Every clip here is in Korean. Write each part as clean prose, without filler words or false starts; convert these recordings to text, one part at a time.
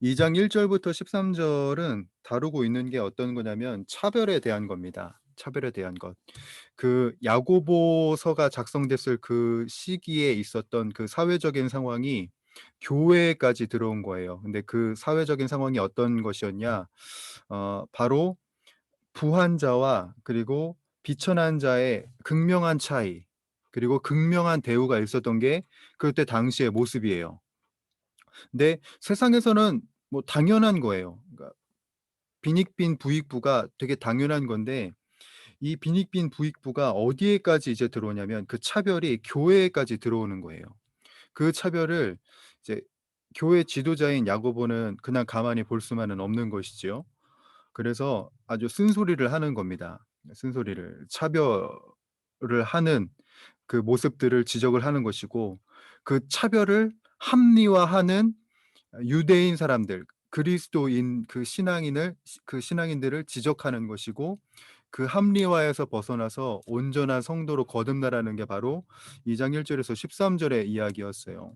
2장 1 절부터 13 절은 다루고 있는 게 어떤 거냐면 차별에 대한 겁니다. 차별에 대한 것. 그 야고보서가 작성됐을 그 시기에 있었던 그 사회적인 상황이 교회까지 들어온 거예요. 근데 그 사회적인 상황이 어떤 것이었냐? 바로 부한 자와 그리고 비천한 자의 극명한 차이, 그리고 극명한 대우가 있었던 게 그때 당시의 모습이에요. 근데 세상에서는 뭐 당연한 거예요. 그러니까 빈익빈 부익부가 되게 당연한 건데, 이 빈익빈 부익부가 어디에까지 이제 들어오냐면 그 차별이 교회에까지 들어오는 거예요. 그 차별을 이제 교회 지도자인 야고보는 그냥 가만히 볼 수만은 없는 것이지요. 그래서 아주 쓴소리를 하는 겁니다. 쓴소리를. 차별을 하는 그 모습들을 지적을 하는 것이고, 그 차별을 합리화하는 유대인 사람들, 그리스도인 그 신앙인을 그 신앙인들을 지적하는 것이고, 그 합리화에서 벗어나서 온전한 성도로 거듭나라는 게 바로 2장 1 절에서 13 절의 이야기였어요.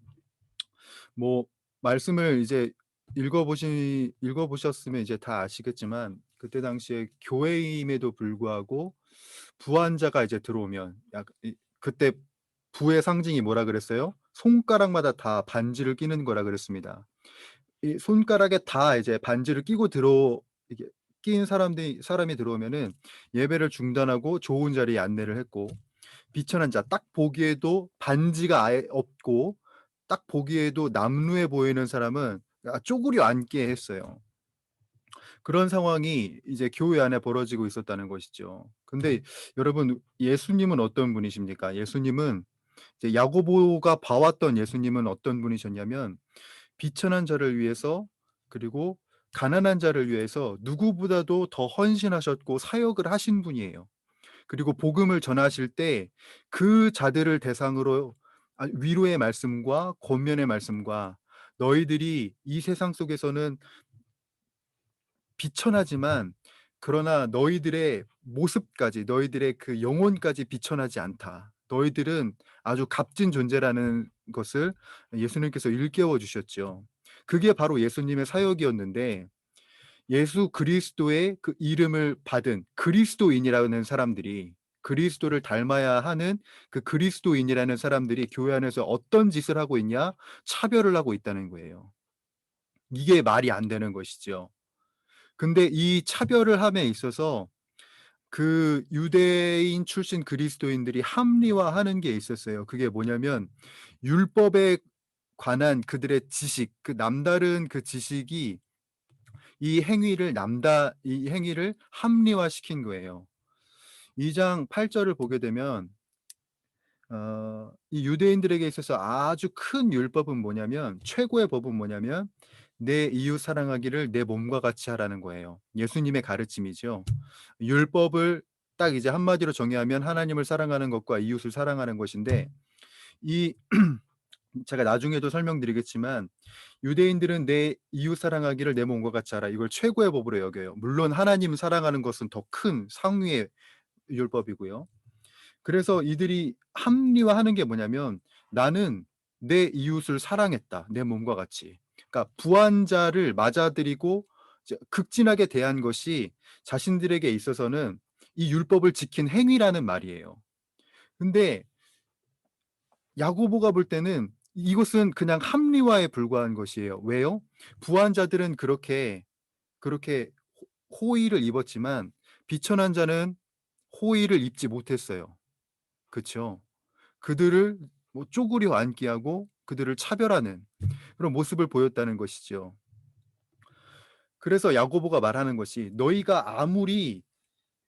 뭐 말씀을 이제 읽어 보셨으면 이제 다 아시겠지만, 그때 당시에 교회임에도 불구하고 부한자가 이제 들어오면 그때 부의 상징이 뭐라 그랬어요? 손가락마다 다 반지를 끼는 거라 그랬습니다. 이 손가락에 다 이제 반지를 끼고 이게 낀 사람이 들어오면은 예배를 중단하고 좋은 자리에 안내를 했고, 비천한 자, 딱 보기에도 반지가 아예 없고 딱 보기에도 남루해 보이는 사람은 쪼그려 앉게 했어요. 그런 상황이 이제 교회 안에 벌어지고 있었다는 것이죠. 근데 여러분, 예수님은 어떤 분이십니까? 예수님은 이제 야고보가 봐왔던 예수님은 어떤 분이셨냐면, 비천한 자를 위해서, 그리고 가난한 자를 위해서 누구보다도 더 헌신하셨고 사역을 하신 분이에요. 그리고 복음을 전하실 때 그 자들을 대상으로 위로의 말씀과 권면의 말씀과, 너희들이 이 세상 속에서는 비천하지만 그러나 너희들의 모습까지, 너희들의 그 영혼까지 비천하지 않다. 너희들은 아주 값진 존재라는 것을 예수님께서 일깨워 주셨죠. 그게 바로 예수님의 사역이었는데, 예수 그리스도의 그 이름을 받은 그리스도인이라는 사람들이, 그리스도를 닮아야 하는 그 그리스도인이라는 사람들이 교회 안에서 어떤 짓을 하고 있냐? 차별을 하고 있다는 거예요. 이게 말이 안 되는 것이죠. 근데 이 차별을 함에 있어서 그 유대인 출신 그리스도인들이 합리화하는 게 있었어요. 그게 뭐냐면, 율법에 관한 그들의 지식, 그 남다른 그 지식이 이 행위를 합리화시킨 거예요. 2장 8 절을 보게 되면 이 유대인들에게 있어서 아주 큰 율법은 뭐냐면, 최고의 법은 뭐냐면 내 이웃 사랑하기를 내 몸과 같이 하라는 거예요. 예수님의 가르침이죠. 율법을 딱 이제 한마디로 정의하면 하나님을 사랑하는 것과 이웃을 사랑하는 것인데, 이 제가 나중에도 설명드리겠지만, 유대인들은 내 이웃 사랑하기를 내 몸과 같이 하라, 이걸 최고의 법으로 여겨요. 물론 하나님 사랑하는 것은 더 큰 상위의 율법이고요. 그래서 이들이 합리화하는 게 뭐냐면, 나는 내 이웃을 사랑했다, 내 몸과 같이. 그러니까 부한 자를 맞아들이고 이제 극진하게 대한 것이 자신들에게 있어서는 이 율법을 지킨 행위라는 말이에요. 근데 야고보가 볼 때는 이것은 그냥 합리화에 불과한 것이에요. 왜요? 부한 자들은 그렇게 호의를 입었지만 비천한 자는 호의를 입지 못했어요. 그쵸? 그들을 뭐 쪼그려 앉게 하고 그들을 차별하는 그런 모습을 보였다는 것이죠. 그래서 야고보가 말하는 것이, 너희가 아무리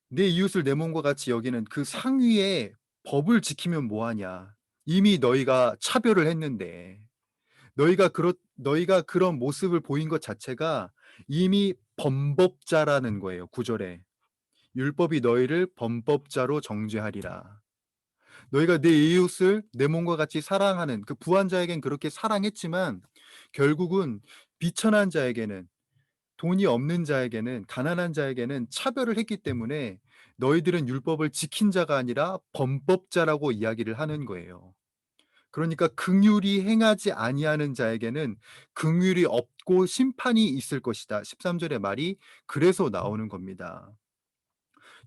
내 이웃을 내 몸과 같이 여기는 그 상위의 법을 지키면 뭐 하냐. 이미 너희가 차별을 했는데, 너희가 그런 모습을 보인 것 자체가 이미 범법자라는 거예요. 9 절에. 율법이 너희를 범법자로 정죄하리라. 너희가 내 이웃을 내 몸과 같이 사랑하는 그 부한 자에겐 그렇게 사랑했지만, 결국은 비천한 자에게는, 돈이 없는 자에게는, 가난한 자에게는 차별을 했기 때문에 너희들은 율법을 지킨 자가 아니라 범법자라고 이야기를 하는 거예요. 그러니까 긍휼히 행하지 아니하는 자에게는 긍휼이 없고 심판이 있을 것이다. 13절의 말이 그래서 나오는 겁니다.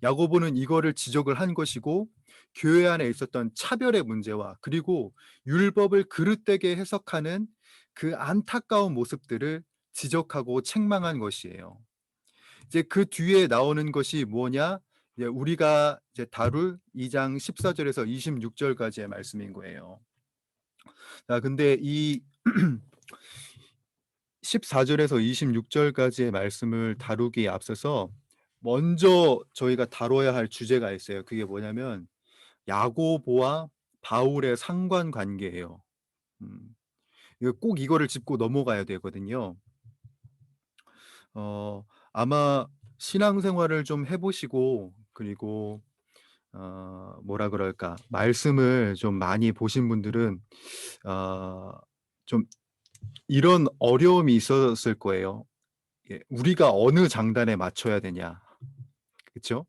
야고보는 이거를 지적을 한 것이고 교회 안에 있었던 차별의 문제와 그리고 율법을 그릇되게 해석하는 그 안타까운 모습들을 지적하고 책망한 것이에요. 이제 그 뒤에 나오는 것이 뭐냐? 이제 우리가 이제 다룰 2장 14절에서 26절까지의 말씀인 거예요. 자, 근데 이 14절에서 26절까지의 말씀을 다루기에 앞서서 먼저 저희가 다뤄야 할 주제가 있어요. 그게 뭐냐면 야고보와 바울의 상관관계예요. 이거 꼭 이거를 짚고 넘어가야 되거든요. 아마 신앙생활을 좀 해 보시고 그리고 뭐라 그럴까 말씀을 좀 많이 보신 분들은 어 좀 이런 어려움이 있었을 거예요. 예, 우리가 어느 장단에 맞춰야 되냐. 그쵸?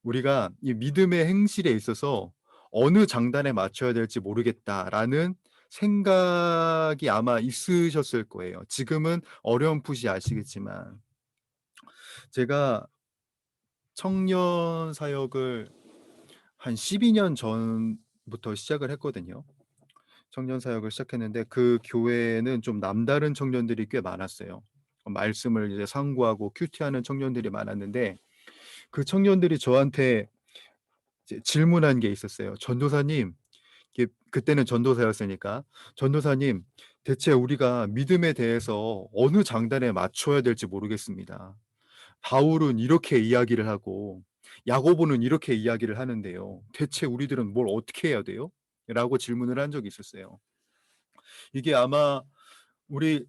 우리가 이 믿음의 행실에 있어서 '어느 장단에 맞춰야 될지 모르겠다.'라는 생각이 아마 있으셨을 거예요. 지금은 어렴풋이 아시겠지만 제가 청년 사역을 한 12년 전부터 시작을 했거든요. 청년 사역을 시작했는데 그 교회에는 좀 남다른 청년들이 꽤 많았어요. 말씀을 이제 상고하고 큐티하는 청년들이 많았는데 그 청년들이 저한테 이제 질문한 게 있었어요. "전도사님" 이게 그때는 전도사였으니까 "전도사님 대체 우리가 믿음에 대해서 어느 장단에 맞춰야 될지 모르겠습니다. 바울은 이렇게 이야기를 하고 야고보는 이렇게 이야기를 하는데요. 대체 우리들은 뭘 어떻게 해야 돼요?" 라고 질문을 한 적이 있었어요. 이게 아마 우리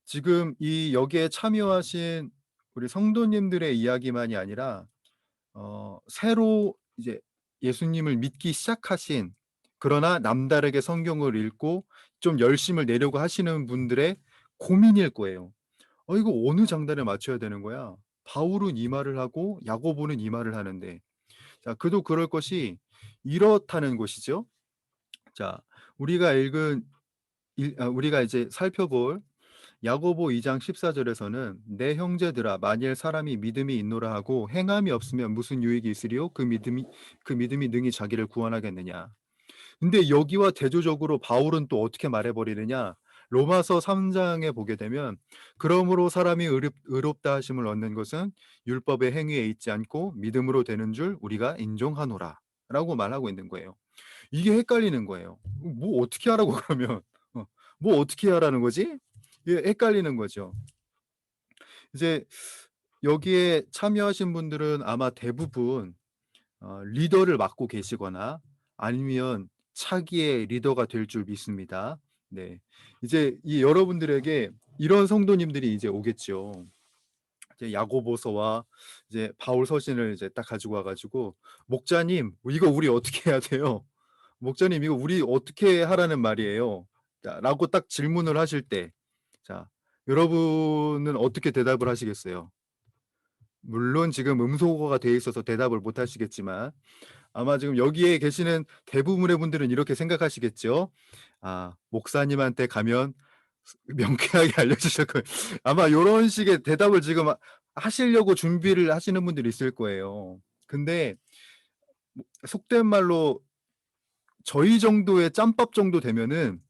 지금 이 여기에 참여하신 우리 성도님들의 이야기만이 아니라 새로 이제 예수님을 믿기 시작하신 그러나 남다르게 성경을 읽고 좀 열심을 내려고 하시는 분들의 고민일 거예요. 이거 어느 장단에 맞춰야 되는 거야? 바울은 이 말을 하고 야고보는 이 말을 하는데." 자, 그도 그럴 것이 이렇다는 것이죠. 자, 우리가 읽은 우리가 이제 살펴볼 야고보 2장 14절에서는 "내 형제들아 만일 사람이 믿음이 있노라 하고 행함이 없으면 무슨 유익이 있으리요? 그 믿음이 능히 자기를 구원하겠느냐." 근데 여기와 대조적으로 바울은 또 어떻게 말해 버리느냐? 로마서 3 장에 보게 되면 "그러므로 사람이 의롭다 하심을 얻는 것은 율법의 행위에 있지 않고 믿음으로 되는 줄 우리가 인정하노라."라고 말하고 있는 거예요. 이게 헷갈리는 거예요. 뭐 어떻게 하라고 그러면 어 뭐 어떻게 하라는 거지? 이게 헷갈리는 거죠. 이제 여기에 참여하신 분들은 아마 대부분 리더를 맡고 계시거나 아니면 차기의 리더가 될 줄 믿습니다. 네. 이제 이 여러분들에게 이런 성도님들이 이제 오겠죠. 이제 야고보서와 이제 바울 서신을 이제 딱 가지고 와 가지고 "목자님 이거 우리 어떻게 해야 돼요? 목자님 이거 우리 어떻게 하라는 말이에요?" 자, 라고 딱 질문을 하실 때 자, 여러분은 어떻게 대답을 하시겠어요? 물론 지금 음소거가 돼 있어서 대답을 못 하시겠지만 아마 지금 여기에 계시는 대부분의 분들은 이렇게 생각하시겠죠. '아 목사님한테 가면 명쾌하게 알려주실 거예요.' 아마 요런 식의 대답을 지금 하시려고 준비를 하시는 분들이 있을 거예요. 근데 뭐 속된 말로 저희 정도의 짬밥 정도 되면은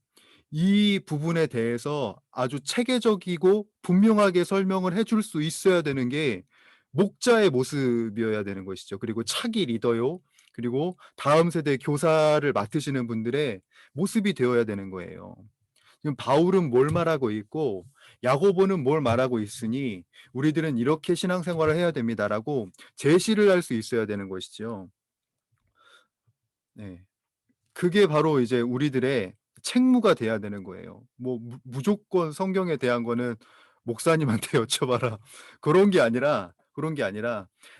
이 부분에 대해서 아주 체계적이고 분명하게 설명을 해줄 수 있어야 되는 게 목자의 모습이어야 되는 것이죠. 그리고 차기 리더요. 그리고 다음 세대 교사를 맡으시는 분들의 모습이 되어야 되는 거예요. 지금 바울은 뭘 말하고 있고 야고보는 뭘 말하고 있으니 우리들은 이렇게 신앙생활을 해야 됩니다라고 제시를 할 수 있어야 되는 것이죠. 네. 그게 바로 이제 우리들의 책무가 돼야 되는 거예요. 뭐 무조건 성경에 대한 거는 목사님한테 여쭤봐라. 그런 게 아니라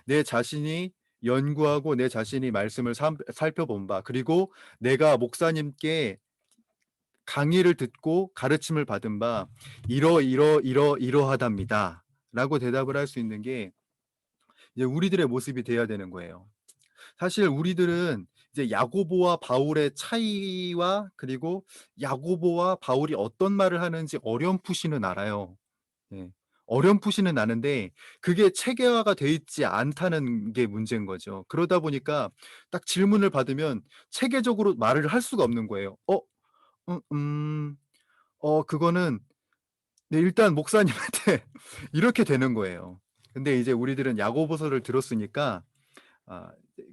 내 자신이 연구하고 내 자신이 말씀을 살펴본 바 그리고 내가 목사님께 강의를 듣고 가르침을 받은 바 "이러이러이러이러하답니다."라고 대답을 할 수 있는 게 이제 우리들의 모습이 돼야 되는 거예요. 사실 우리들은 이제 야고보와 바울의 차이와 그리고 야고보와 바울이 어떤 말을 하는지 어렴풋이는 알아요. 예. 어렴풋이는 아는데 그게 체계화가 돼 있지 않다는 게 문제인 거죠. 그러다 보니까 딱 질문을 받으면 체계적으로 말을 할 수가 없는 거예요. 음 음 그거는 네 일단 목사님한테 이렇게 되는 거예요. 근데 이제 우리들은 야고보서를 들었으니까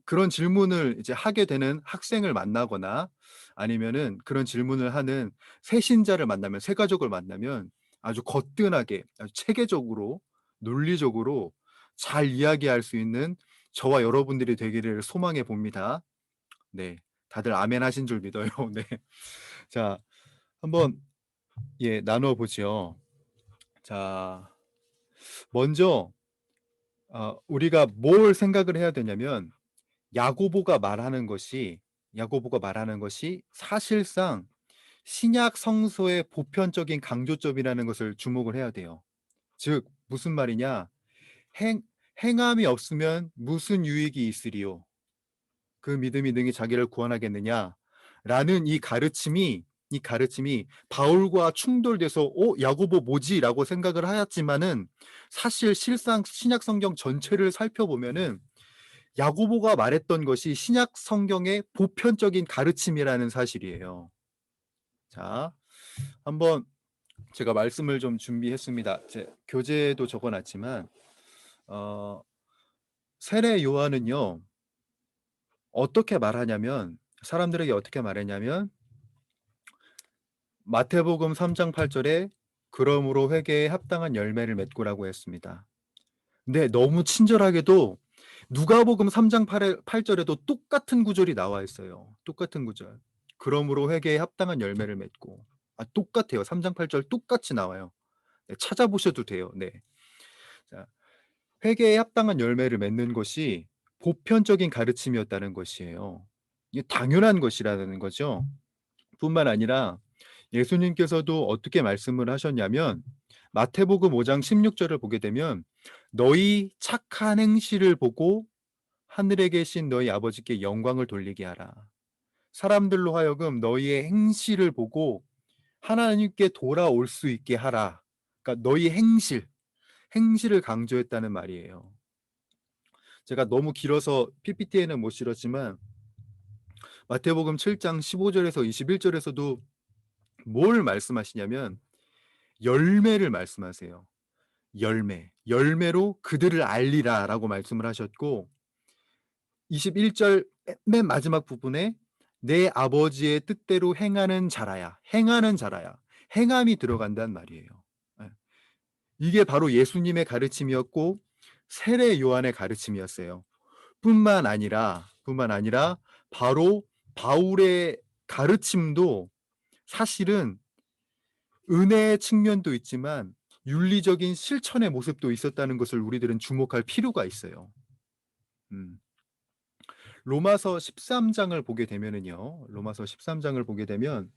그런 질문을 이제 하게 되는 학생을 만나거나 아니면은 그런 질문을 하는 새신자를 만나면 새 가족을 만나면 아주 거뜬하게 아주 체계적으로 논리적으로 잘 이야기할 수 있는 저와 여러분들이 되기를 소망해 봅니다. 네. 다들 아멘 하신 줄 믿어요. 네. 자, 한번 나눠 보죠. 자, 먼저 우리가 뭘 생각을 해야 되냐면 야고보가 말하는 것이 야고보가 말하는 것이 사실상 신약 성서의 보편적인 강조점이라는 것을 주목을 해야 돼요. 즉 무슨 말이냐? 행 행함이 없으면 무슨 유익이 있으리요? 그 믿음이 능히 자기를 구원하겠느냐라는 이 가르침이 바울과 충돌돼서 야고보 뭐지?라고 생각을 하였지만은 사실 실상 신약 성경 전체를 살펴보면은 야고보가 말했던 것이 신약 성경의 보편적인 가르침이라는 사실이에요. 자, 한번 제가 말씀을 좀 준비했습니다. 제 교재에도 적어 놨지만 어 세례 요한은요. 어떻게 말하냐면 사람들에게 어떻게 말했냐면 마태복음 3장 8 절에 "그러므로 회개에 합당한 열매를 맺고"라고 했습니다. 근데 너무 친절하게도 누가복음 3장 8 절에도 똑같은 구절이 나와 있어요. 똑같은 구절. "그러므로 회개에 합당한 열매를 맺고." 똑같아요. 3장 8절 똑같이 나와요. 네, 찾아보셔도 돼요. 네. 자, 회개에 합당한 열매를 맺는 것이 보편적인 가르침이었다는 것이에요. 이게 당연한 것이라는 거죠. 뿐만 아니라 예수님께서도 어떻게 말씀을 하셨냐면 마태복음 5장 16 절을 보게 되면 "너희 착한 행실을 보고 하늘에 계신 너희 아버지께 영광을 돌리게 하라." 사람들로 하여금 너희의 행실을 보고 하나님께 돌아올 수 있게 하라. 그러니까 너희 행실을 강조했다는 말이에요. 제가 너무 길어서 PPT에는 못 실었지만 마태복음 7장 15 절에서 21 절에서도 뭘 말씀하시냐면 열매를 말씀하세요. 열매. "열매로 그들을 알리라."라고 말씀을 하셨고 21절 맨 마지막 부분에 "내 아버지의 뜻대로 행하는 자라야." 행하는 자라야. 행함이 들어간단 말이에요. 예. 이게 바로 예수님의 가르침이었고 세례 요한의 가르침이었어요. 뿐만 아니라 바로 바울의 가르침도 사실은 은혜의 측면도 있지만 윤리적인 실천의 모습도 있었다는 것을 우리들은 주목할 필요가 있어요. 음. 로마서 13 장을 보게 되면은요. 로마서 13 장을 보게 되면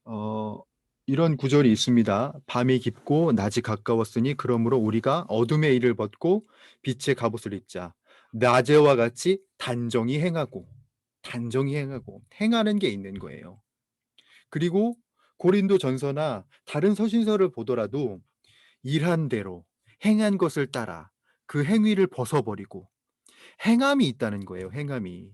어 이런 구절이 있습니다. "밤이 깊고 낮이 가까웠으니 그러므로 우리가 어둠의 일을 벗고 빛의 갑옷을 입자. 낮에와 같이 단정히 행하고 행하는 게 있는 거예요. 그리고 고린도전서나 다른 서신서를 보더라도 일한 대로 행한 것을 따라 그 행위를 벗어버리고 행함이 있다는 거예요, 행함이.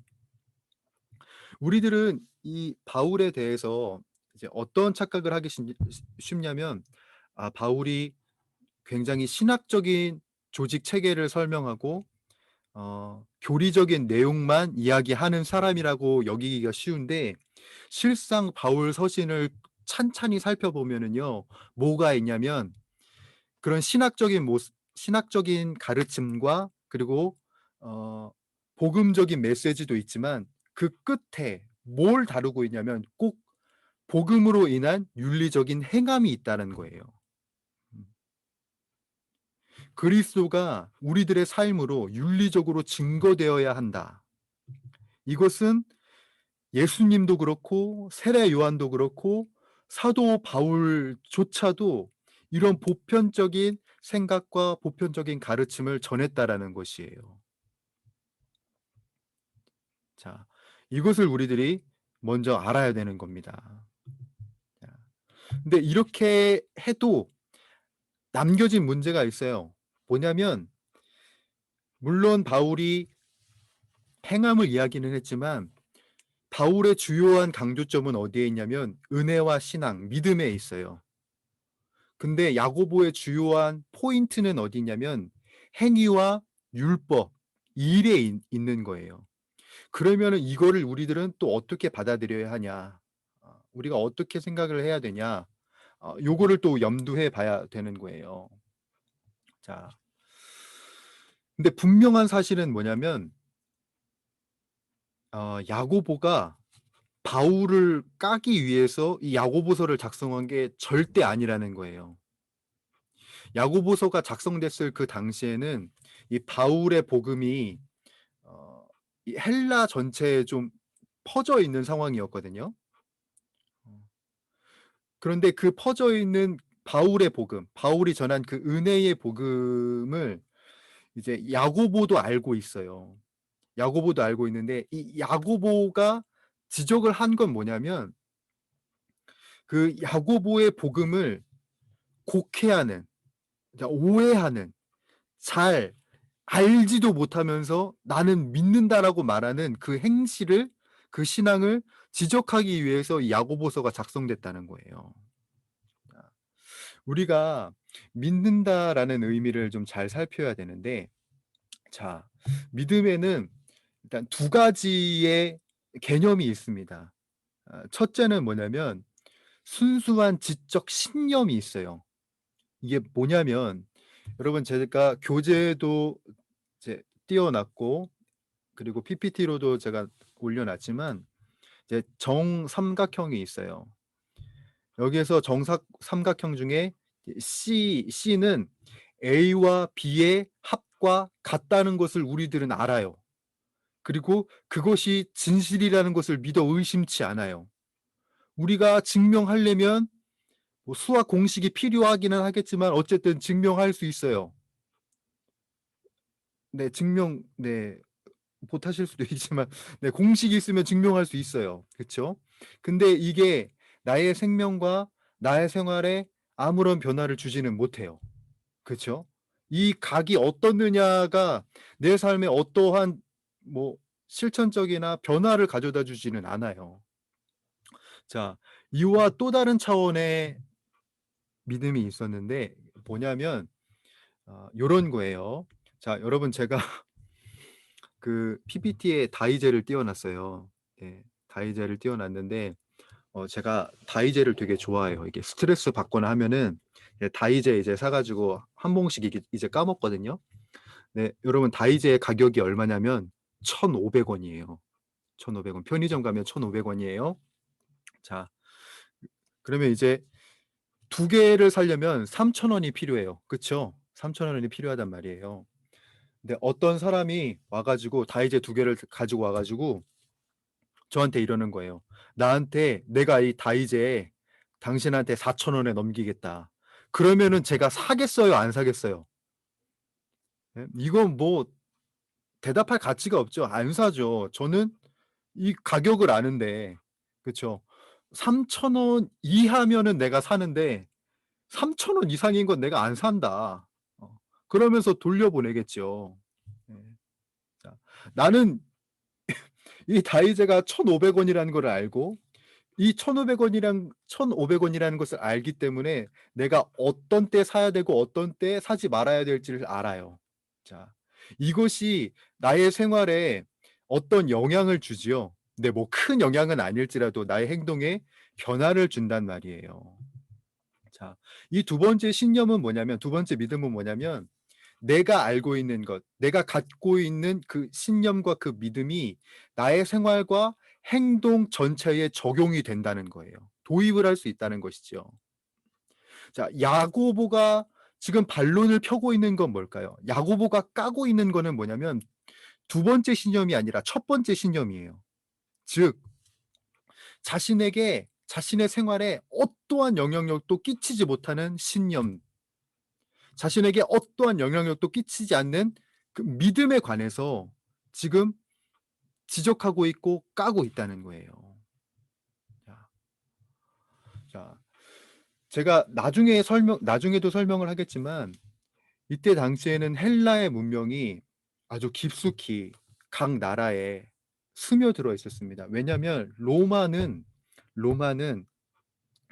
우리들은 이 바울에 대해서 이제 어떤 착각을 하기 쉽냐면 바울이 굉장히 신학적인 조직 체계를 설명하고 교리적인 내용만 이야기하는 사람이라고 여기기가 쉬운데 실상 바울 서신을 찬찬히 살펴보면은요. 뭐가 있냐면 그런 신학적인 가르침과 그리고 어 복음적인 메시지도 있지만 그 끝에 뭘 다루고 있냐면 꼭 복음으로 인한 윤리적인 행함이 있다는 거예요. 음. 그리스도가 우리들의 삶으로 윤리적으로 증거되어야 한다. 이것은 예수님도 그렇고 세례 요한도 그렇고 사도 바울조차도 이런 보편적인 생각과 보편적인 가르침을 전했다라는 것이에요. 자, 이것을 우리들이 먼저 알아야 되는 겁니다. 자, 근데 이렇게 해도 남겨진 문제가 있어요. 뭐냐면 물론 바울이 행함을 이야기는 했지만 바울의 주요한 강조점은 어디에 있냐면 은혜와 신앙, 믿음에 있어요. 근데 야고보의 주요한 포인트는 어디 있냐면 행위와 율법, 일에 있는 거예요. 그러면은 이거를 우리들은 또 어떻게 받아들여야 하냐? 우리가 어떻게 생각을 해야 되냐? 요거를 또 염두해 봐야 되는 거예요. 자, 근데 분명한 사실은 뭐냐면 야고보가 바울을 까기 위해서 이 야고보서를 작성한 게 절대 아니라는 거예요. 야고보서가 작성됐을 그 당시에는 이 바울의 복음이 이 헬라 전체에 좀 퍼져 있는 상황이었거든요. 그런데 그 퍼져 있는 바울의 복음, 바울이 전한 그 은혜의 복음을 이제 야고보도 알고 있어요. 야고보도 알고 있는데 이 야고보가 지적을 한 건 뭐냐면 그 야고보의 복음을 곡해하는, 오해하는, 잘 알지도 못하면서 나는 믿는다라고 말하는 그 행실을, 그 신앙을 지적하기 위해서 이 야고보서가 작성됐다는 거예요. 우리가 믿는다라는 의미를 좀 잘 살펴야 되는데, 자, 믿음에는 일단 두 가지의 개념이 있습니다. 첫째는 뭐냐면 순수한 지적 신념이 있어요. 이게 뭐냐면 여러분 제가 교재도 이제 띄워놨고 그리고 PPT로도 제가 올려놨지만 이제 정삼각형이 있어요. 여기에서 정삼각형 중에 C는 A와 B의 합과 같다는 것을 우리들은 알아요. 그리고 그것이 진실이라는 것을 믿어 의심치 않아요. 우리가 증명하려면 뭐 수학 공식이 필요하기는 하겠지만 어쨌든 증명할 수 있어요. 네, 네, 못하실 수도 있지만 네, 공식이 있으면 증명할 수 있어요. 그렇죠? 근데 이게 나의 생명과 나의 생활에 아무런 변화를 주지는 못해요. 그렇죠? 이 각이 어떻느냐가 내 삶에 어떠한 뭐 실천적이나 변화를 가져다 주지는 않아요. 자, 이와 또 다른 차원의 믿음이 있었는데 뭐냐면 요런 거예요. 자, 여러분 제가 그 PPT에 다이제를 띄워놨어요. 예, 다이제를 띄워놨는데 제가 다이제를 되게 좋아해요. 이게 스트레스 받거나 하면은 다이제 이제 사가지고 한 봉씩 이제 까먹거든요. 네, 여러분 다이제의 가격이 얼마냐면 1,500원이에요. 1,500원. 편의점 가면 1,500원이에요. 자, 그러면 이제 두 개를 사려면 3,000원이 필요해요. 그쵸? 3,000원이 필요하단 말이에요. 근데 어떤 사람이 와가지고 다이제 두 개를 가지고 와가지고 저한테 이러는 거예요. 나한테 내가 이 다이제 당신한테 4,000원에 넘기겠다. 그러면은 제가 사겠어요, 안 사겠어요? 예? 이건 뭐 대답할 가치가 없죠. 안 사죠. 저는 이 가격을 아는데, 그쵸? 3,000원 이하면은 내가 사는데 3,000원 이상인 건 내가 안 산다. 그러면서 돌려보내겠죠. 예. 자, 나는 이 다이제가 1,500원이라는 걸 알고 이 1,500원이라는 것을 알기 때문에 내가 어떤 때 사야 되고 어떤 때 사지 말아야 될지를 알아요. 자, 이것이 나의 생활에 어떤 영향을 주지요. 근데 뭐 큰 영향은 아닐지라도 나의 행동에 변화를 준단 말이에요. 자, 이 두 번째 신념은 뭐냐면, 두 번째 믿음은 뭐냐면, 내가 알고 있는 것, 내가 갖고 있는 그 신념과 그 믿음이 나의 생활과 행동 전체에 적용이 된다는 거예요. 도입을 할 수 있다는 것이죠. 자, 야고보가 지금 반론을 펴고 있는 건 뭘까요? 야고보가 까고 있는 거는 뭐냐면 두 번째 신념이 아니라 첫 번째 신념이에요. 즉, 자신에게 자신의 생활에 어떠한 영향력도 끼치지 못하는 신념, 자신에게 어떠한 영향력도 끼치지 않는 그 믿음에 관해서 지금 지적하고 있고 까고 있다는 거예요. 자, 자, 제가 나중에도 설명을 하겠지만 이때 당시에는 헬라의 문명이 아주 깊숙이 각 나라에 스며들어 있었습니다. 왜냐하면 로마는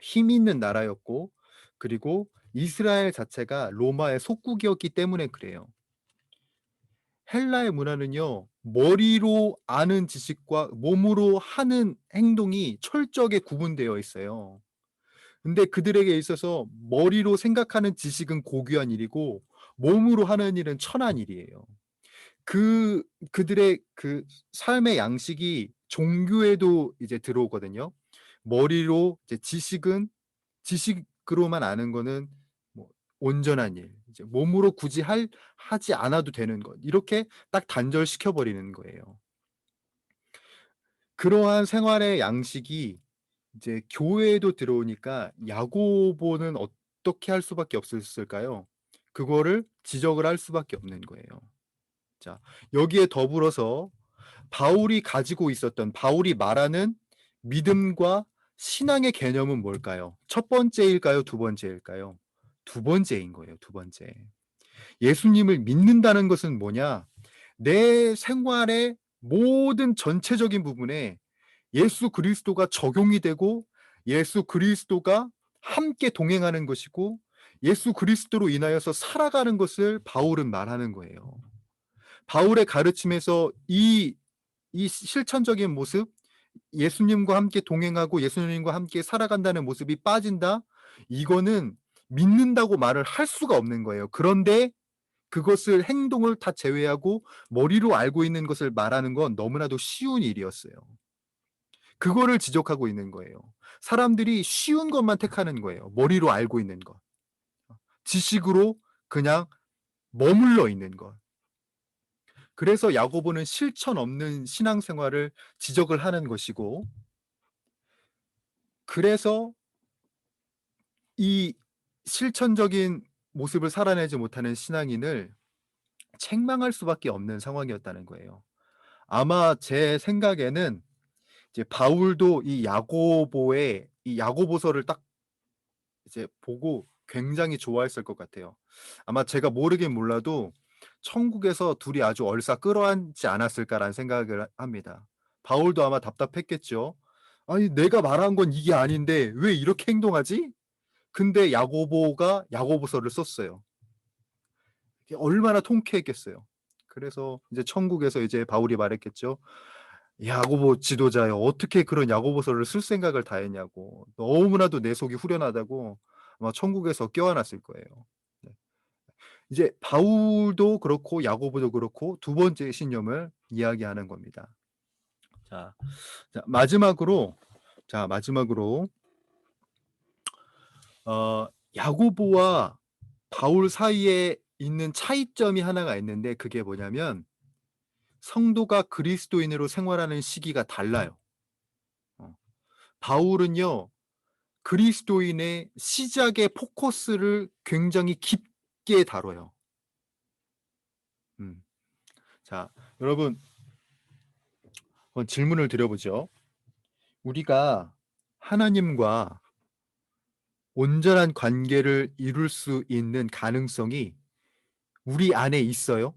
힘 있는 나라였고, 그리고 이스라엘 자체가 로마의 속국이었기 때문에 그래요. 헬라의 문화는요, 머리로 아는 지식과 몸으로 하는 행동이 철저하게 구분되어 있어요. 근데 그들에게 있어서 머리로 생각하는 지식은 고귀한 일이고 몸으로 하는 일은 천한 일이에요. 그 그들의 그 삶의 양식이 종교에도 이제 들어오거든요. 머리로 이제 지식으로만 아는 거는 뭐 온전한 일, 이제 몸으로 굳이 하지 않아도 되는 것, 이렇게 딱 단절시켜 버리는 거예요. 그러한 생활의 양식이 이제 교회에도 들어오니까 야고보는 어떻게 할 수밖에 없었을까요? 그거를 지적을 할 수밖에 없는 거예요. 자, 여기에 더불어서 바울이 말하는 믿음과 신앙의 개념은 뭘까요? 첫 번째일까요? 두 번째일까요? 두 번째인 거예요. 두 번째. 예수님을 믿는다는 것은 뭐냐? 내 생활의 모든 전체적인 부분에 예수 그리스도가 적용이 되고 예수 그리스도가 함께 동행하는 것이고 예수 그리스도로 인하여서 살아가는 것을 바울은 말하는 거예요. 바울의 가르침에서 이 실천적인 모습, 예수님과 함께 동행하고 예수님과 함께 살아간다는 모습이 빠진다? 이거는 믿는다고 말을 할 수가 없는 거예요. 그런데 그것을 행동을 다 제외하고 머리로 알고 있는 것을 말하는 건 너무나도 쉬운 일이었어요. 그거를 지적하고 있는 거예요. 사람들이 쉬운 것만 택하는 거예요. 머리로 알고 있는 것. 지식으로 그냥 머물러 있는 것. 그래서 야고보는 실천 없는 신앙생활을 지적을 하는 것이고, 그래서 이 실천적인 모습을 살아내지 못하는 신앙인을 책망할 수밖에 없는 상황이었다는 거예요. 아마 제 생각에는 이제 바울도 이 야고보서를 딱 이제 보고 굉장히 좋아했을 것 같아요. 아마 제가 모르긴 몰라도 천국에서 둘이 아주 얼싸 끌어안지 않았을까라는 생각을 합니다. 바울도 아마 답답했겠죠. 아니, 내가 말한 건 이게 아닌데 왜 이렇게 행동하지? 근데 야고보가 야고보서를 썼어요. 얼마나 통쾌했겠어요. 그래서 이제 천국에서 이제 바울이 말했겠죠. 야고보 지도자여, 어떻게 그런 야고보서를 쓸 생각을 다 했냐고. 너무나도 내 속이 후련하다고 아마 천국에서 껴안았을 거예요. 네. 이제 바울도 그렇고 야고보도 그렇고 두 번째 신념을 이야기하는 겁니다. 자, 자 마지막으로 마지막으로 어, 야고보와 바울 사이에 있는 차이점이 하나가 있는데 그게 뭐냐면 성도가 그리스도인으로 생활하는 시기가 달라요. 어, 바울은요, 그리스도인의 시작의 포커스를 굉장히 깊게 다뤄요. 음. 자, 여러분, 한번 질문을 드려보죠. 우리가 하나님과 온전한 관계를 이룰 수 있는 가능성이 우리 안에 있어요?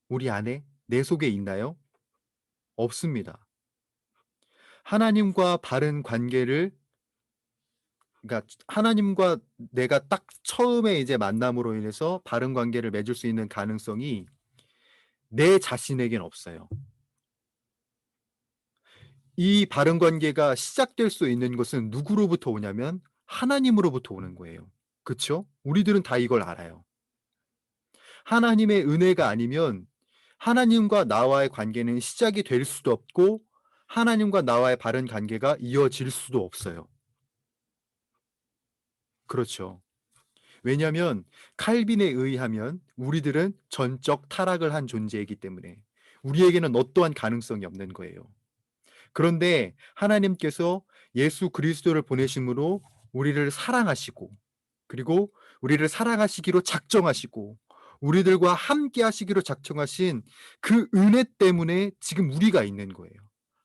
우리 안에? 내 속에 있나요? 없습니다. 하나님과 바른 관계를, 그러니까 하나님과 내가 딱 처음에 이제 만남으로 인해서 바른 관계를 맺을 수 있는 가능성이 내 자신에겐 없어요. 이 바른 관계가 시작될 수 있는 것은 누구로부터 오냐면 하나님으로부터 오는 거예요. 그렇죠? 우리들은 다 이걸 알아요. 하나님의 은혜가 아니면 하나님과 나와의 관계는 시작이 될 수도 없고 하나님과 나와의 바른 관계가 이어질 수도 없어요. 그렇죠. 왜냐하면 칼빈에 의하면 우리들은 전적 타락을 한 존재이기 때문에 우리에게는 어떠한 가능성이 없는 거예요. 그런데 하나님께서 예수 그리스도를 보내심으로 우리를 사랑하시고 그리고 우리를 사랑하시기로 작정하시고 우리들과 함께 하시기로 작정하신 그 은혜 때문에 지금 우리가 있는 거예요.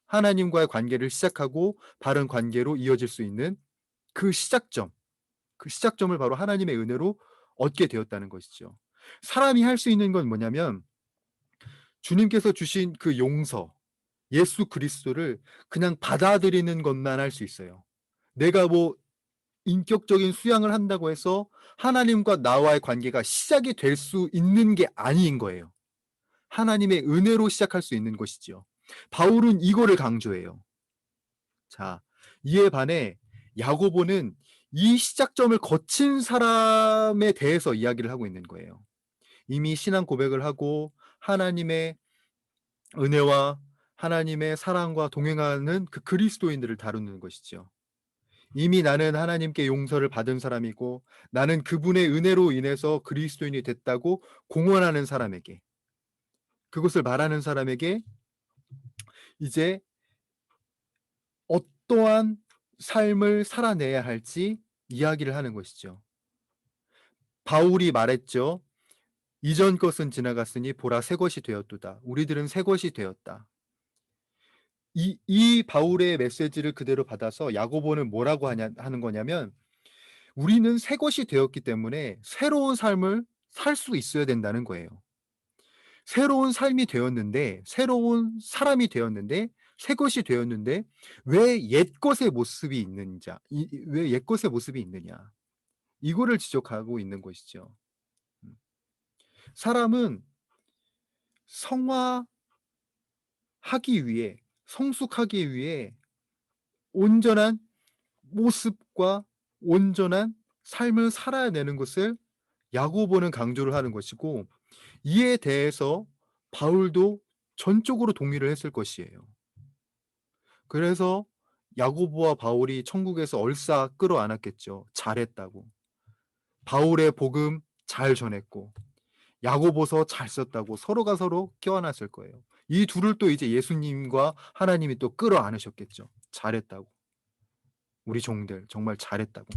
하나님과의 관계를 시작하고 바른 관계로 이어질 수 있는 그 시작점, 그 시작점을 바로 하나님의 은혜로 얻게 되었다는 것이죠. 사람이 할 수 있는 건 뭐냐면 주님께서 주신 그 용서, 예수 그리스도를 그냥 받아들이는 것만 할 수 있어요. 내가 뭐 인격적인 수양을 한다고 해서 하나님과 나와의 관계가 시작이 될 수 있는 게 아닌 거예요. 하나님의 은혜로 시작할 수 있는 것이죠. 바울은 이거를 강조해요. 자, 이에 반해 야고보는 이 시작점을 거친 사람에 대해서 이야기를 하고 있는 거예요. 이미 신앙 고백을 하고 하나님의 은혜와 하나님의 사랑과 동행하는 그 그리스도인들을 다루는 것이죠. 이미 나는 하나님께 용서를 받은 사람이고 나는 그분의 은혜로 인해서 그리스도인이 됐다고 공언하는 사람에게, 그것을 말하는 사람에게 이제 어떠한 삶을 살아내야 할지 이야기를 하는 것이죠. 바울이 말했죠. 이전 것은 지나갔으니 보라 새 것이 되었도다. 우리들은 새 것이 되었다. 이 바울의 메시지를 그대로 받아서 야고보는 뭐라고 하는 거냐면 우리는 새 것이 되었기 때문에 새로운 삶을 살 수 있어야 된다는 거예요. 새로운 삶이 되었는데, 새로운 사람이 되었는데, 새 것이 되었는데 왜 옛것의 모습이 있는지, 왜 옛것의 모습이 있느냐, 이거를 지적하고 있는 것이죠. 사람은 성화하기 위해, 성숙하기 위해 온전한 모습과 온전한 삶을 살아야 되는 것을 야고보는 강조를 하는 것이고, 이에 대해서 바울도 전적으로 동의를 했을 것이에요. 그래서 야고보와 바울이 천국에서 얼싸 끌어안았겠죠. 잘했다고. 바울의 복음 잘 전했고 야고보서 잘 썼다고 서로가 서로 껴안았을 거예요. 이 둘을 또 이제 예수님과 하나님이 또 끌어안으셨겠죠. 잘했다고. 우리 종들 정말 잘했다고.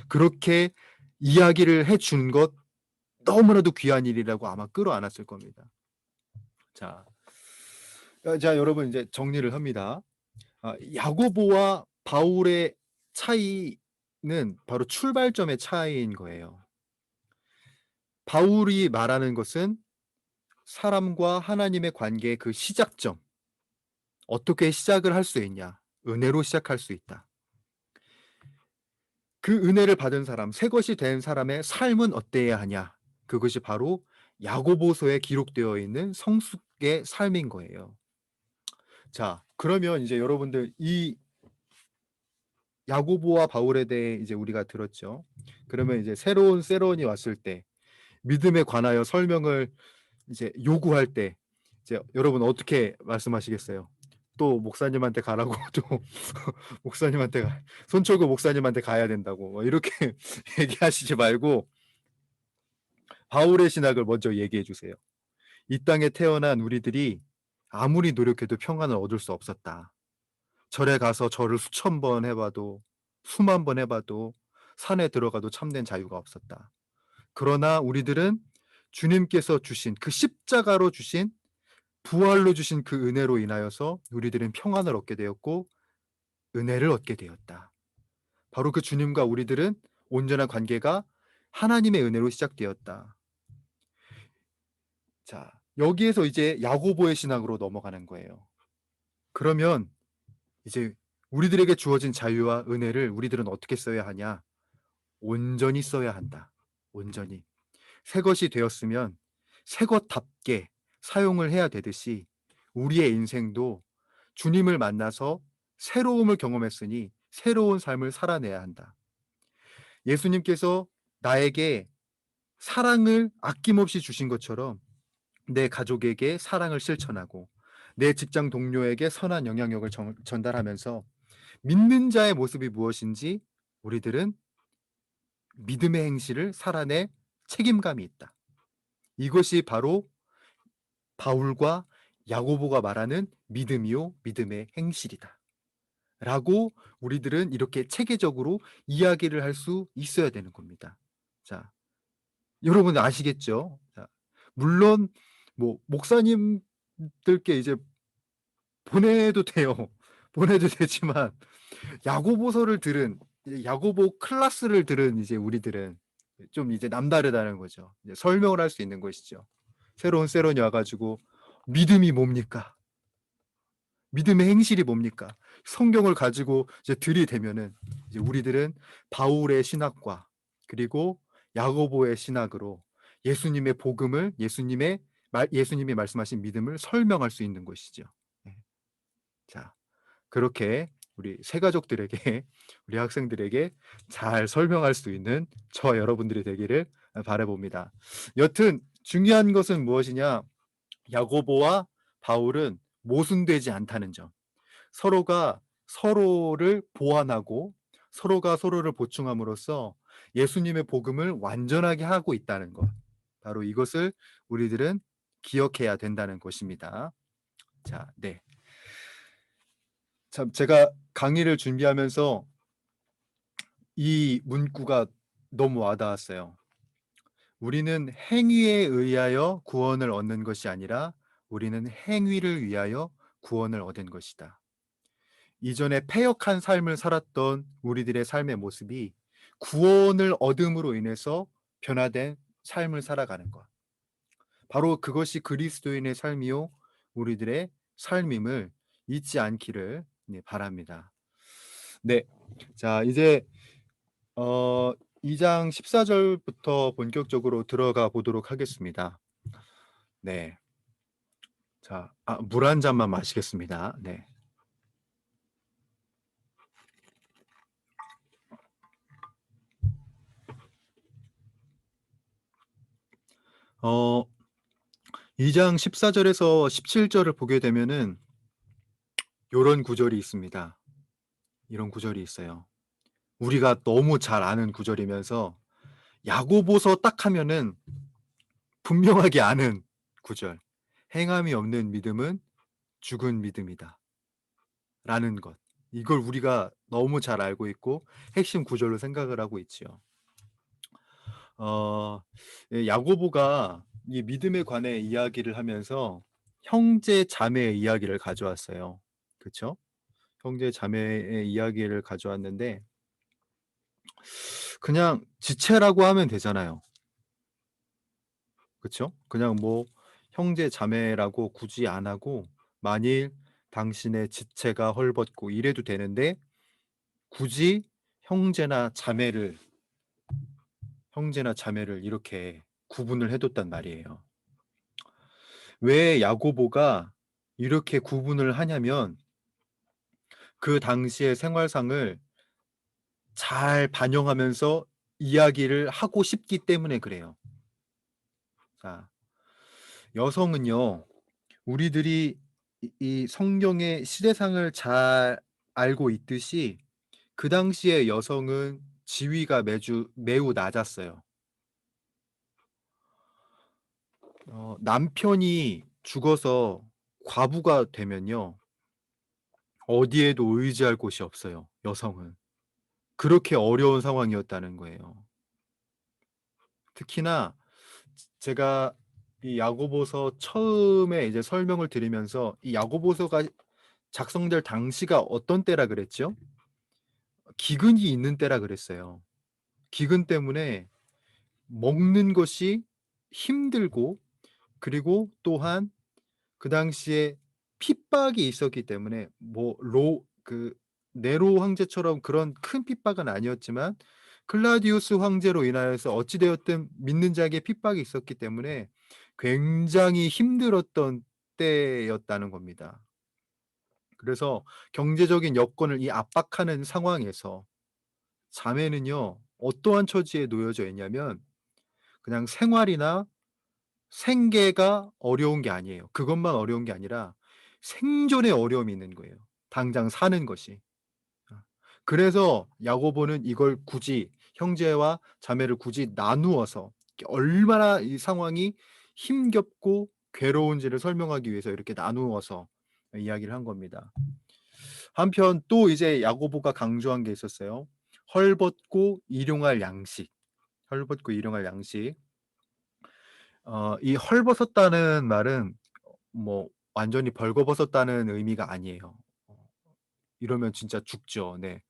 그렇게 이야기를 해준 것 너무나도 귀한 일이라고 아마 끌어안았을 겁니다. 자, 여러분 이제 정리를 합니다. 야고보와 바울의 차이는 바로 출발점의 차이인 거예요. 바울이 말하는 것은 사람과 하나님의 관계의 그 시작점, 어떻게 시작을 할 수 있냐, 은혜로 시작할 수 있다. 그 은혜를 받은 사람, 새 것이 된 사람의 삶은 어때야 하냐, 그것이 바로 야고보서에 기록되어 있는 성숙의 삶인 거예요. 자, 그러면 이제 여러분들 이 야고보와 바울에 대해 이제 우리가 들었죠. 그러면 이제 새로운 세론이 왔을 때 믿음에 관하여 설명을 이제 요구할 때 이제 여러분 어떻게 말씀하시겠어요? 또 목사님한테 가라고 또 목사님한테 손철구 목사님한테 가야 된다고 뭐 이렇게 얘기하시지 말고 바울의 신학을 먼저 얘기해 주세요. 이 땅에 태어난 우리들이 아무리 노력해도 평안을 얻을 수 없었다. 절에 가서 절을 수천 번 해봐도 수만 번 해봐도 산에 들어가도 참된 자유가 없었다. 그러나 우리들은 주님께서 주신 그 십자가로 주신 부활로 주신 그 은혜로 인하여서 우리들은 평안을 얻게 되었고 은혜를 얻게 되었다. 바로 그 주님과 우리들은 온전한 관계가 하나님의 은혜로 시작되었다. 자, 여기에서 이제 야고보의 신학으로 넘어가는 거예요. 그러면 이제 우리들에게 주어진 자유와 은혜를 우리들은 어떻게 써야 하냐? 온전히 써야 한다. 온전히. 새 것이 되었으면 새 것답게 사용을 해야 되듯이 우리의 인생도 주님을 만나서 새로움을 경험했으니 새로운 삶을 살아내야 한다. 예수님께서 나에게 사랑을 아낌없이 주신 것처럼 내 가족에게 사랑을 실천하고 내 직장 동료에게 선한 영향력을 전달하면서 믿는 자의 모습이 무엇인지 우리들은 믿음의 행실을 살아낼 책임감이 있다. 이것이 바로 바울과 야고보가 말하는 믿음이요 믿음의 행실이다. 라고 우리들은 이렇게 체계적으로 이야기를 할 수 있어야 되는 겁니다. 자, 여러분 아시겠죠? 자, 물론 뭐 목사님들께 이제 보내도 돼요. 보내도 되지만 야고보서를 들은 이제 야고보 클래스를 들은 이제 우리들은 좀 이제 남다르다는 거죠. 이제 설명을 할 수 있는 것이죠. 새로운 세론이 와 가지고 "믿음이 뭡니까? 믿음의 행실이 뭡니까?" 성경을 가지고 이제 들이대면은 이제 우리들은 바울의 신학과 그리고 야고보의 신학으로 예수님의 복음을 예수님이 말씀하신 믿음을 설명할 수 있는 것이죠. 네. 자, 그렇게 우리 새 가족들에게 우리 학생들에게 잘 설명할 수 있는 저와 여러분들이 되기를 바라 봅니다. 여튼 중요한 것은 무엇이냐? 야고보와 바울은 모순되지 않다는 점. 서로가 서로를 보완하고 서로가 서로를 보충함으로써 예수님의 복음을 완전하게 하고 있다는 것. 바로 이것을 우리들은 기억해야 된다는 것입니다. 자, 네. 참 제가 강의를 준비하면서 이 문구가 너무 와닿았어요. 우리는 행위에 의하여 구원을 얻는 것이 아니라 우리는 행위를 위하여 구원을 얻은 것이다. 이전에 패역한 삶을 살았던 우리들의 삶의 모습이 구원을 얻음으로 인해서 변화된 삶을 살아가는 것. 바로 그것이 그리스도인의 삶이요 우리들의 삶임을 잊지 않기를 바랍니다. 네. 자, 이제 어 2장 14 절부터 본격적으로 들어가 보도록 하겠습니다. 네. 자, 물 한 잔만 마시겠습니다. 네. 어 2장 14 절에서 17 절을 보게 되면은 요런 구절이 있습니다. 이런 구절이 있어요. 우리가 너무 잘 아는 구절이면서 야고보서 딱 하면은 분명하게 아는 구절. "행함이 없는 믿음은 죽은 믿음이다." 라는 것. 이걸 우리가 너무 잘 알고 있고 핵심 구절로 생각을 하고 있지요. 어 야고보가 이 믿음에 관해 이야기를 하면서 형제 자매의 이야기를 가져왔어요. 그쵸? 형제 자매의 이야기를 가져왔는데 그냥 지체라고 하면 되잖아요. 그쵸? 그냥 뭐 형제 자매라고 굳이 안 하고 만일 당신의 지체가 헐벗고 이래도 되는데 굳이 형제나 자매를 이렇게 구분을 해 뒀단 말이에요. 왜 야고보가 이렇게 구분을 하냐면 그 당시의 생활상을 잘 반영하면서 이야기를 하고 싶기 때문에 그래요. 자, 여성은요. 우리들이 이 성경의 시대상을 잘 알고 있듯이 그 당시의 여성은 지위가 매우 낮았어요. 남편이 죽어서 과부가 되면요. 어디에도 의지할 곳이 없어요, 여성은. 그렇게 어려운 상황이었다는 거예요. 특히나 제가 이 야고보서 처음에 이제 설명을 드리면서 이 야고보서가 작성될 당시가 어떤 때라 그랬죠? 기근이 있는 때라 그랬어요. 기근 때문에 먹는 것이 힘들고 그리고 또한 그 당시에 핍박이 있었기 때문에 뭐 네로 황제처럼 그런 큰 핍박은 아니었지만 클라우디우스 황제로 인하여서 어찌 되었든 믿는 자에게 핍박이 있었기 때문에 굉장히 힘들었던 때였다는 겁니다. 그래서 경제적인 여건을 이 압박하는 상황에서 자매는요 어떠한 처지에 놓여져 있냐면 그냥 생활이나 생계가 어려운 게 아니에요. 그것만 어려운 게 아니라 생존에 어려움이 있는 거예요, 당장 사는 것이. 그래서 야고보는 이걸 굳이 형제와 자매를 굳이 나누어서 얼마나 이 상황이 힘겹고 괴로운지를 설명하기 위해서 이렇게 나누어서 이야기를 한 겁니다. 한편 또 이제 야고보가 강조한 게 있었어요. 헐벗고 일용할 양식. 헐벗고 일용할 양식. 이 헐벗었다는 말은 뭐 완전히 벌거벗었다는 의미가 아니에요. 어 이러면 진짜 죽죠. 네.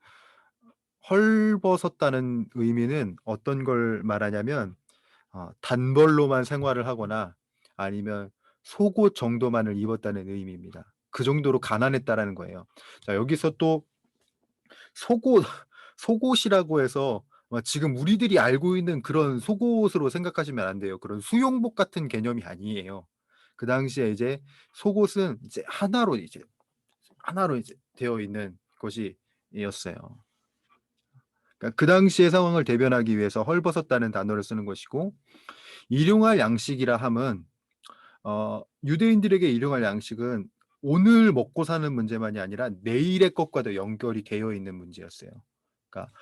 헐벗었다는 의미는 어떤 걸 말하냐면 단벌로만 생활을 하거나 아니면 속옷 정도만을 입었다는 의미입니다. 그 정도로 가난했다라는 거예요. 자, 여기서 또 속옷 속옷이라고 해서 지금 우리들이 알고 있는 그런 속옷으로 생각하시면 안 돼요. 그런 수용복 같은 개념이 아니에요. 그 당시에 이제 속옷은 이제 하나로 이제 되어 있는 것이 었어요. 그러니까 그 당시의 상황을 대변하기 위해서 헐벗었다는 단어를 쓰는 것이고, 일용할 양식이라 함은 유대인들에게 일용할 양식은 오늘 먹고 사는 문제만이 아니라 내일의 것과도 연결이 되어 있는 문제였어요. 그러니까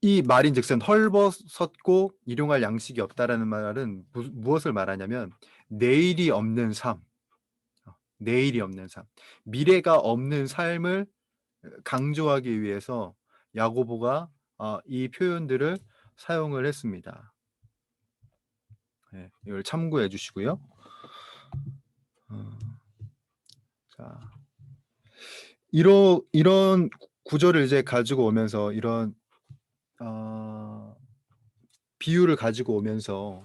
이 말인즉슨 헐벗었고 일용할 양식이 없다라는 말은 무엇을 말하냐면 내일이 없는 삶, 내일이 없는 삶, 미래가 없는 삶을 강조하기 위해서 야고보가 이 표현들을 사용을 했습니다. 네, 이걸 참고해 주시고요. 어, 자, 이런 구절을 이제 가지고 오면서 이런 어, 비유를 가지고 오면서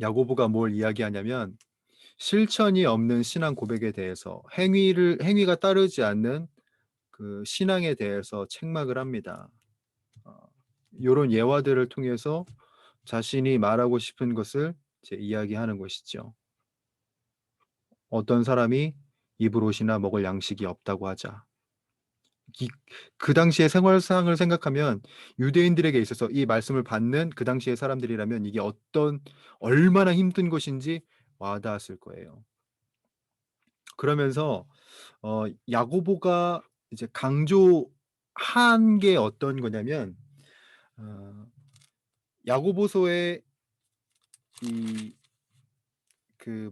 야고보가 뭘 이야기하냐면 실천이 없는 신앙 고백에 대해서 행위가 따르지 않는 그 신앙에 대해서 책망을 합니다. 어, 요런 예화들을 통해서 자신이 말하고 싶은 것을 이제 이야기하는 것이죠. 어떤 사람이 입을 옷이나 먹을 양식이 없다고 하자. 이 그 당시의 생활상을 생각하면 유대인들에게 있어서 이 말씀을 받는 그 당시의 사람들이라면 이게 얼마나 힘든 것인지 와 닿았을 거예요. 그러면서 야고보가 이제 강조한 게 어떤 거냐면 어 야고보서의 이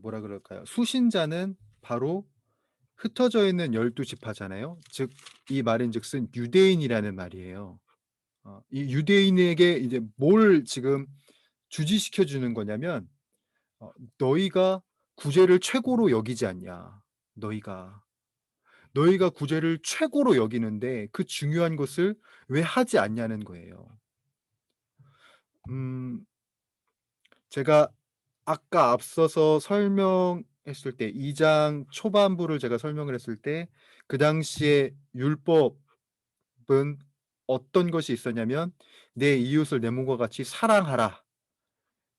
뭐라 그럴까요? 수신자는 바로 흩어져 있는 12지파잖아요. 즉 이 말인즉슨 유대인이라는 말이에요. 이 유대인에게 이제 뭘 지금 주지시켜 주는 거냐면 "너희가 구제를 최고로 여기지 않냐. 너희가. 너희가 구제를 최고로 여기는데 그 중요한 것을 왜 하지 않냐."는 거예요. 음 제가 아까 앞서서 설명했을 때 2장 초반부를 제가 설명을 했을 때 그 당시에 율법은 어떤 것이 있었냐면 "내 이웃을 내 몸과 같이 사랑하라."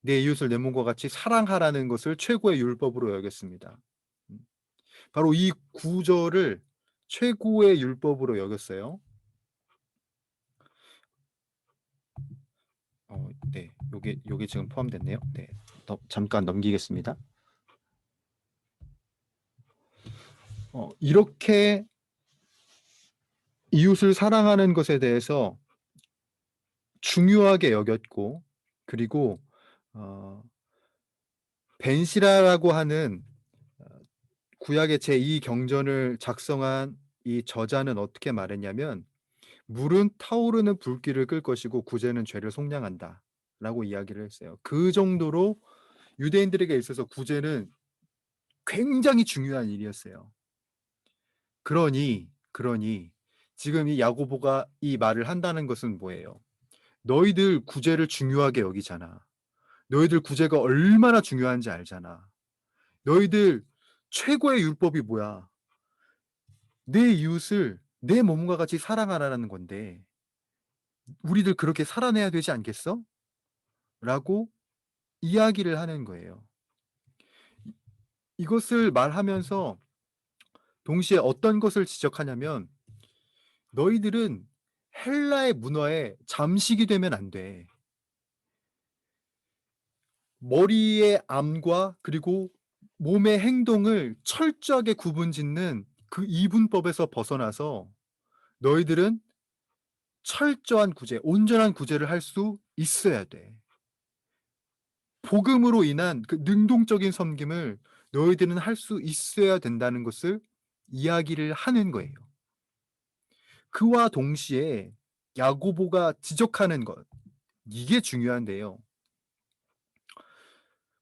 내 이웃을 내 몸과 같이 사랑하라는 것을 최고의 율법으로 여겼습니다. 음. 바로 이 구절을 최고의 율법으로 여겼어요. 네. 요게 지금 포함됐네요. 네. 잠깐 넘기겠습니다. 이렇게 이웃을 사랑하는 것에 대해서 중요하게 여겼고, 그리고 어 벤시라라고 하는 어 구약의 제2 경전을 작성한 이 저자는 어떻게 말했냐면 "물은 타오르는 불길을 끌 것이고 구제는 죄를 속량한다."라고 이야기를 했어요. 그 정도로 유대인들에게 있어서 구제는 굉장히 중요한 일이었어요. 그러니 지금 이 야고보가 이 말을 한다는 것은 뭐예요? "너희들 구제를 중요하게 여기잖아. 너희들 구제가 얼마나 중요한지 알잖아. 너희들 최고의 율법이 뭐야? 내 이웃을 내 몸과 같이 사랑하라는 건데 우리들 그렇게 살아내야 되지 않겠어?" 라고 이야기를 하는 거예요. 이것을 말하면서 동시에 어떤 것을 지적하냐면 "너희들은 헬라의 문화에 잠식이 되면 안 돼. 머리의 암과 그리고 몸의 행동을 철저하게 구분짓는 그 이분법에서 벗어나서 너희들은 철저한 구제, 온전한 구제를 할 수 있어야 돼. 복음으로 인한 그 능동적인 섬김을 너희들은 할 수 있어야 된다는 것을 이야기를 하는 거예요. 그와 동시에 야고보가 지적하는 것, 이게 중요한데요.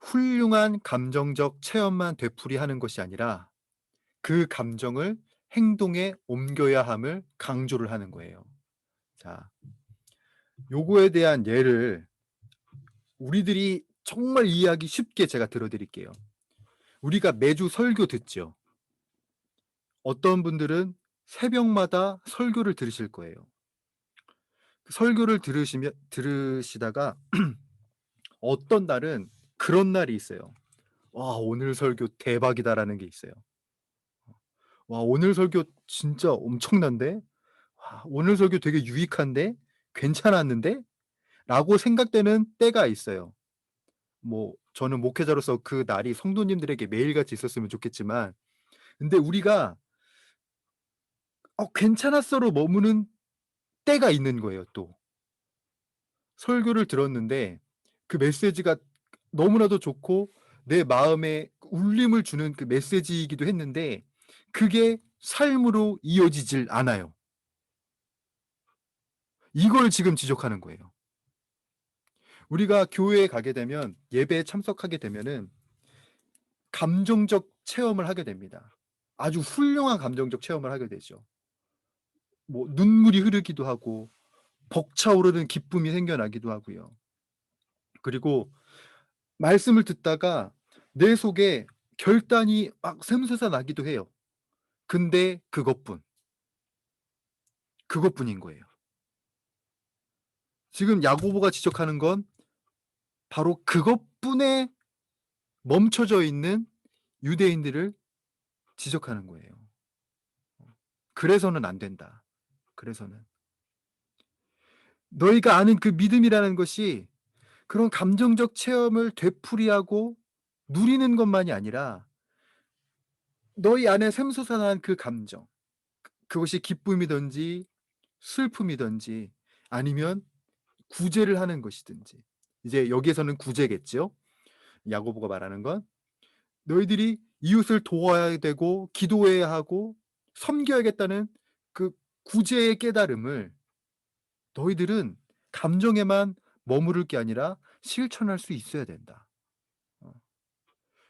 훌륭한 감정적 체험만 되풀이하는 것이 아니라 그 감정을 행동에 옮겨야 함을 강조를 하는 거예요. 자, 요거에 대한 예를 우리들이 정말 이해하기 쉽게 제가 들어 드릴게요. 우리가 매주 설교 듣죠. 어떤 분들은 새벽마다 설교를 들으실 거예요. 그 설교를 들으시다가 어떤 날은 그런 날이 있어요. '와 오늘 설교 대박이다.'라는 게 있어요. '와 오늘 설교 진짜 엄청난데? 와 오늘 설교 되게 유익한데? 괜찮았는데?' 라고 생각되는 때가 있어요. 뭐 저는 목회자로서 그 날이 성도님들에게 매일같이 있었으면 좋겠지만 근데 우리가 '괜찮았어.'로 머무는 때가 있는 거예요 또. 설교를 들었는데 그 메시지가 너무나도 좋고 내 마음에 울림을 주는 그 메시지이기도 했는데 그게 삶으로 이어지질 않아요. 이걸 지금 지적하는 거예요. 우리가 교회에 가게 되면 예배에 참석하게 되면은 감정적 체험을 하게 됩니다. 아주 훌륭한 감정적 체험을 하게 되죠. 뭐 눈물이 흐르기도 하고 벅차오르는 기쁨이 생겨나기도 하고요. 그리고 말씀을 듣다가 내 속에 결단이 막 샘솟아 나기도 해요. 근데 그것뿐인 거예요. 지금 야고보가 지적하는 건 바로 그것뿐에 멈춰져 있는 유대인들을 지적하는 거예요. 그래서는 안 된다. 그래서는. 너희가 아는 그 믿음이라는 것이 그런 감정적 체험을 되풀이하고 누리는 것만이 아니라 너희 안에 샘솟아난 그 감정, 그것이 기쁨이든지 슬픔이든지 아니면 구제를 하는 것이든지 이제 여기에서는 구제겠죠. 야고보가 말하는 건 너희들이 이웃을 도와야 되고 기도해야 하고 섬겨야겠다는 그 구제의 깨달음을 너희들은 감정에만 머무를 게 아니라 실천할 수 있어야 된다. 어.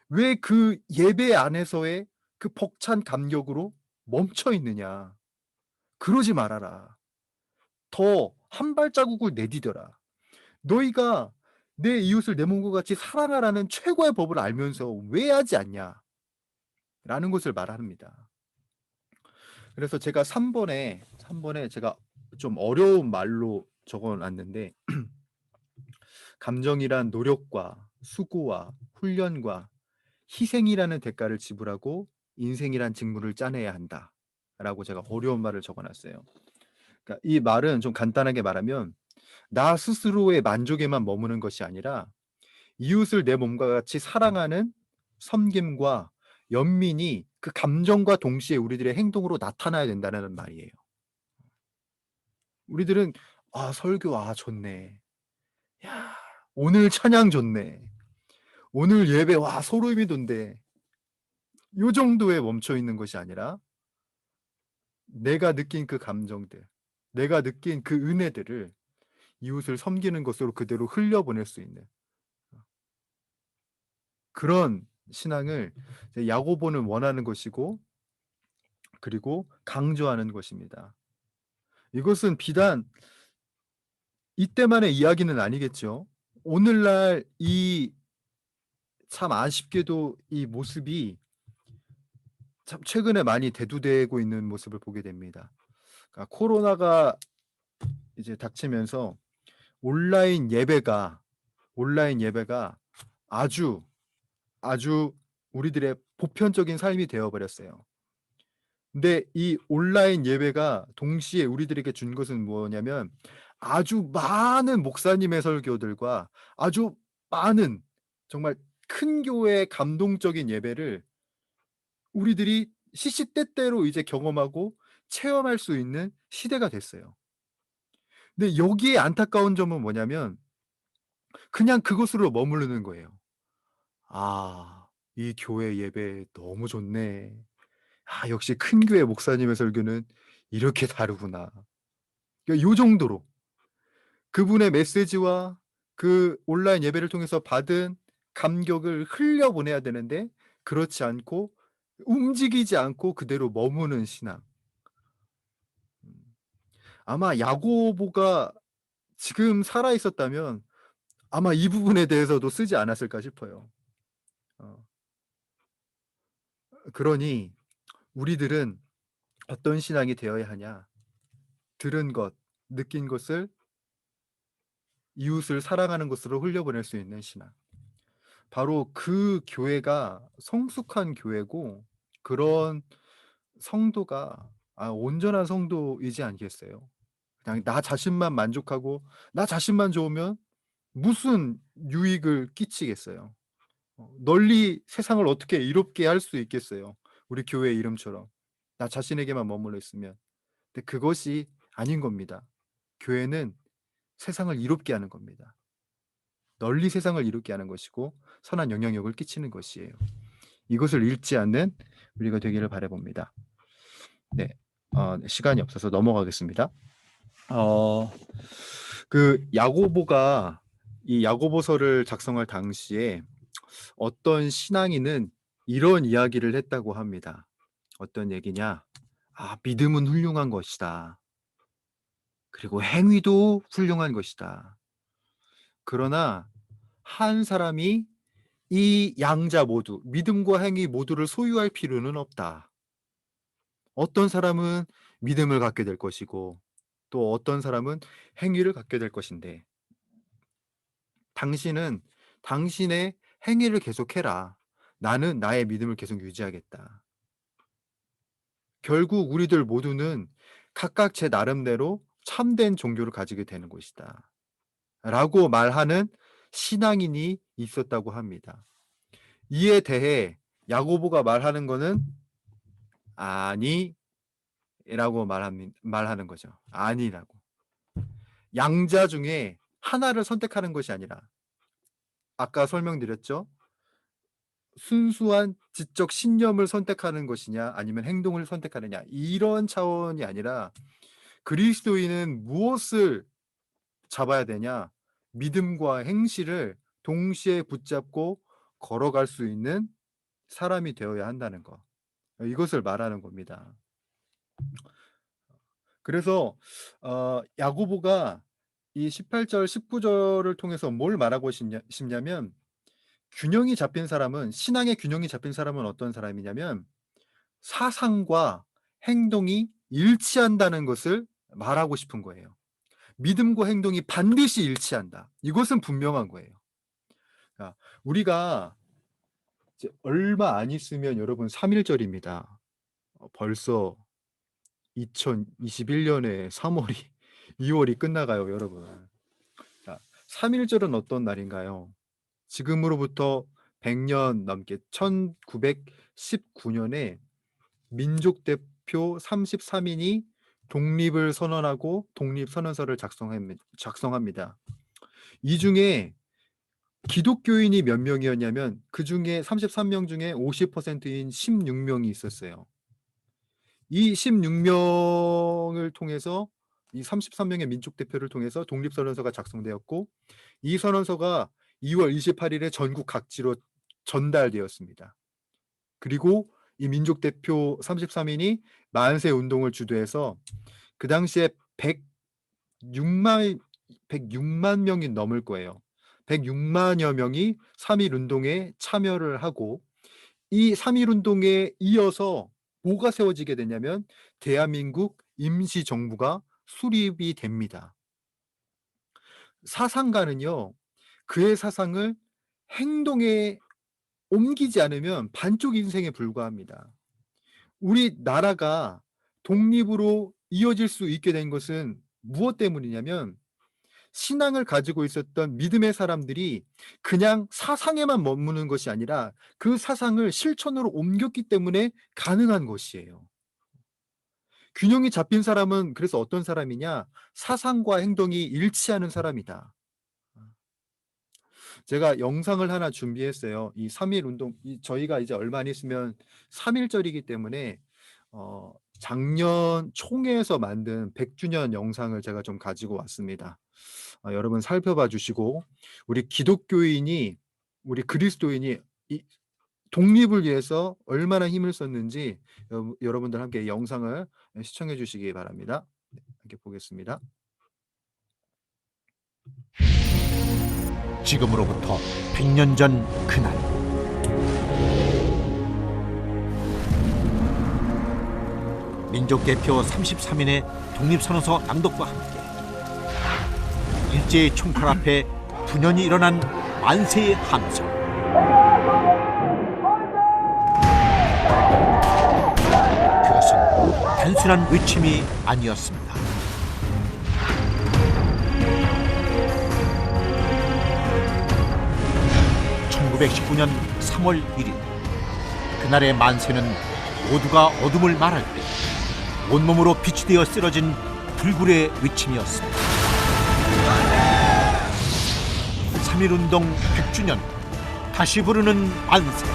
왜 그 예배 안에서의 그 벅찬 감격으로 멈춰 있느냐. 그러지 말아라. 더 한 발자국을 내디뎌라. 너희가 내 이웃을 내 몸과 같이 사랑하라는 최고의 법을 알면서 왜 하지 않냐. 라는 것을 말합니다. 그래서 제가 3번에 제가 좀 어려운 말로 적어 놨는데 감정이란 노력과 수고와 훈련과 희생이라는 대가를 지불하고 인생이란 직무를 짜내야 한다라고 제가 어려운 말을 적어 놨어요. 그러니까 이 말은 좀 간단하게 말하면 나 스스로의 만족에만 머무는 것이 아니라 이웃을 내 몸과 같이 사랑하는 섬김과 연민이 그 감정과 동시에 우리들의 행동으로 나타나야 된다는 말이에요. 우리들은 '아 설교 좋네. 야 오늘 찬양 좋네. 오늘 예배 소름이 돋네.' 요 정도에 멈춰 있는 것이 아니라 내가 느낀 그 감정들, 내가 느낀 그 은혜들을 이웃을 섬기는 것으로 그대로 흘려보낼 수 있는 그런 신앙을 이제 야고보는 원하는 것이고 그리고 강조하는 것입니다. 이것은 비단 이때만의 이야기는 아니겠죠. 오늘날 이 참 아쉽게도 이 모습이 참 최근에 많이 대두되고 있는 모습을 보게 됩니다. 그러니까 코로나가 이제 닥치면서 온라인 예배가 온라인 예배가 아주, 아주 우리들의 보편적인 삶이 되어 버렸어요. 근데 이 온라인 예배가 동시에 우리들에게 준 것은 뭐냐면 아주 많은 목사님의 설교들과 아주 많은 정말 큰 교회의 감동적인 예배를 우리들이 시시때때로 이제 경험하고 체험할 수 있는 시대가 됐어요. 근데 여기에 안타까운 점은 뭐냐면 그냥 그것으로 머무르는 거예요. '아 이 교회 예배 너무 좋네. 역시 큰 교회 목사님의 설교는 이렇게 다르구나.' 요 정도로 그분의 메시지와 그 온라인 예배를 통해서 받은 감격을 흘려보내야 되는데 그렇지 않고 움직이지 않고 그대로 머무는 신앙. 음. 아마 야고보가 지금 살아 있었다면 아마 이 부분에 대해서도 쓰지 않았을까 싶어요. 어 그러니 우리들은 어떤 신앙이 되어야 하냐? 들은 것, 느낀 것을 이웃을 사랑하는 것으로 흘려보낼 수 있는 신앙. 바로 그 교회가 성숙한 교회고 그런 성도가 온전한 성도이지 않겠어요? 그냥 나 자신만 만족하고 나 자신만 좋으면 무슨 유익을 끼치겠어요? 널리 세상을 어떻게 이롭게 할 수 있겠어요? 우리 교회 이름처럼. 나 자신에게만 머물러 있으면. 근데 그것이 아닌 겁니다. 교회는 세상을 이롭게 하는 겁니다. 널리 세상을 이롭게 하는 것이고 선한 영향력을 끼치는 것이에요. 이것을 잃지 않는 우리가 되기를 바라 봅니다. 네. 시간이 없어서 넘어가겠습니다. 어 야고보가 이 야고보서를 작성할 당시에 어떤 신앙인은 이런 이야기를 했다고 합니다. 어떤 얘기냐? 믿음은 훌륭한 것이다. 그리고 행위도 훌륭한 것이다. 그러나 한 사람이 이 양자 모두 믿음과 행위 모두를 소유할 필요는 없다. 어떤 사람은 믿음을 갖게 될 것이고 또 어떤 사람은 행위를 갖게 될 것인데 당신은 당신의 행위를 계속해라. 나는 나의 믿음을 계속 유지하겠다. 결국 우리들 모두는 각각 제 나름대로 참된 종교를 가지게 되는 것이다. 라고 말하는 신앙인이 있었다고 합니다. 이에 대해 야고보가 말하는 거는 아니라고 말하는 거죠. 아니라고. 양자 중에 하나를 선택하는 것이 아니라 아까 설명드렸죠. 순수한 지적 신념을 선택하는 것이냐 아니면 행동을 선택하느냐 이런 차원이 아니라 그리스도인은 무엇을 잡아야 되냐? 믿음과 행실을 동시에 붙잡고 걸어갈 수 있는 사람이 되어야 한다는 거. 이것을 말하는 겁니다. 그래서 야고보가 이 18절 19절을 통해서 뭘 말하고 싶냐면 균형이 잡힌 사람은 신앙의 균형이 잡힌 사람은 어떤 사람이냐면 사상과 행동이 일치한다는 것을 말하고 싶은 거예요. 믿음과 행동이 반드시 일치한다. 이것은 분명한 거예요. 우리가 이제 얼마 안 있으면 여러분 3.1절입니다. 벌써 2021년에 3월이 2월이 끝나가요, 여러분. 3.1절은 어떤 날인가요? 지금으로부터 100년 넘게 1919년에 민족 대표 33인이 독립을 선언하고 독립선언서를 작성합니다. 이 중에 기독교인이 몇 명이었냐면 그중에 33명 중에 50%인 16명이 있었어요. 이 16명을 통해서 이 33명의 민족 대표를 통해서 독립선언서가 작성되었고 이 선언서가 2월 28일에 전국 각지로 전달되었습니다. 그리고 이 민족 대표 33인이 만세 운동을 주도해서 그 당시에 106만 명이 넘을 거예요. 106만여 명이 3.1 운동에 참여를 하고 이 3.1 운동에 이어서 뭐가 세워지게 되냐면 대한민국 임시정부가 수립이 됩니다. 사상가는요, 그의 사상을 행동에 옮기지 않으면 반쪽 인생에 불과합니다. 우리나라가 독립으로 이어질 수 있게 된 것은 무엇 때문이냐면 신앙을 가지고 있었던 믿음의 사람들이 그냥 사상에만 머무는 것이 아니라 그 사상을 실천으로 옮겼기 때문에 가능한 것이에요. 균형이 잡힌 사람은 그래서 어떤 사람이냐? 사상과 행동이 일치하는 사람이다. 제가 영상을 하나 준비했어요. 이 3.1 운동, 저희가 이제 얼마 안 있으면 3.1절이기 때문에 작년 총회에서 만든 100주년 영상을 제가 좀 가지고 왔습니다. 여러분 살펴봐 주시고 우리 기독교인이 우리 그리스도인이 이 독립을 위해서 얼마나 힘을 썼는지 여러분들 함께 영상을 시청해 주시기 바랍니다. 네, 함께 보겠습니다. 지금으로부터 100년 전 그날, 민족대표 33인의 독립선언서 낭독과 함께 일제의 총칼 앞에 분연히 일어난 만세의 함성. 그것은 단순한 외침이 아니었습니다. (1919년 3월 1일) 그날의 만세는 모두가 어둠을 말할 때 온몸으로 빛이 되어 쓰러진 불굴의 외침이었습니다. 3.1운동 100주년, 다시 부르는 만세.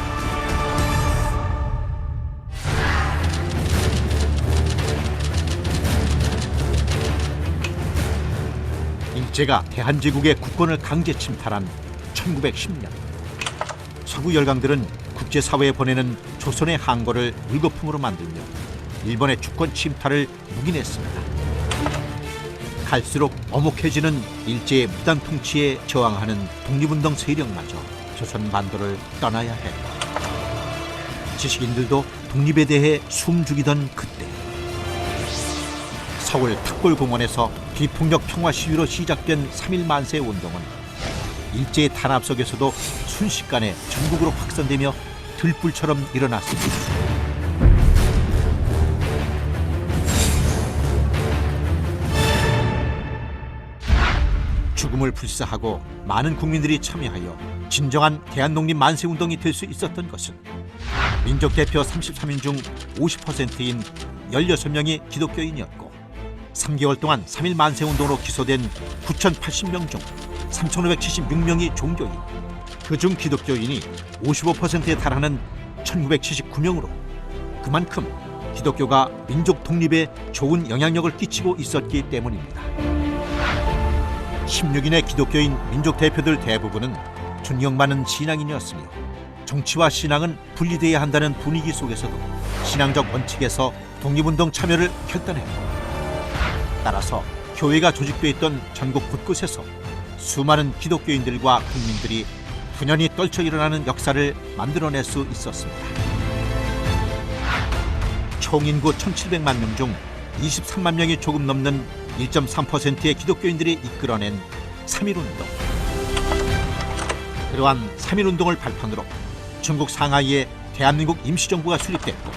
일제가 대한제국의 국권을 강제 침탈한 1910년, 서구 열강들은 국제사회에 보내는 조선의 항거를 물거품으로 만들며 일본의 주권 침탈을 묵인했습니다. 갈수록 엄혹해지는 일제의 무단 통치에 저항하는 독립운동 세력마저 조선 반도를 떠나야 했다. 지식인들도 독립에 대해 숨죽이던 그때, 서울 탑골공원에서 비폭력 평화 시위로 시작된 3.1 만세 운동은 일제의 탄압 속에서도 순식간에 전국으로 확산되며 들불처럼 일어났습니다. 죽음을 불사하고 많은 국민들이 참여하여 진정한 대한독립 만세운동이 될 수 있었던 것은 민족대표 33인 중 50%인 16명이 기독교인이었고, 3개월 동안 3.1 만세운동으로 기소된 9,080명 중 3,576명이 종교인, 그중 기독교인이 55%에 달하는 1,979명으로 그만큼 기독교가 민족 독립에 좋은 영향력을 끼치고 있었기 때문입니다. 16인의 기독교인 민족 대표들 대부분은 존경받는 신앙인이었으며, 정치와 신앙은 분리돼야 한다는 분위기 속에서도 신앙적 원칙에서 독립운동 참여를 결단했고, 따라서 교회가 조직돼 있던 전국 곳곳에서 수많은 기독교인들과 국민들이 분연히 떨쳐 일어나는 역사를 만들어낼 수 있었습니다. 총인구 1,700만 명 중 23만 명이 조금 넘는 1.3%의 기독교인들이 이끌어낸 3.1운동. 그러한 3.1운동을 발판으로 중국 상하이에 대한민국 임시정부가 수립됐고,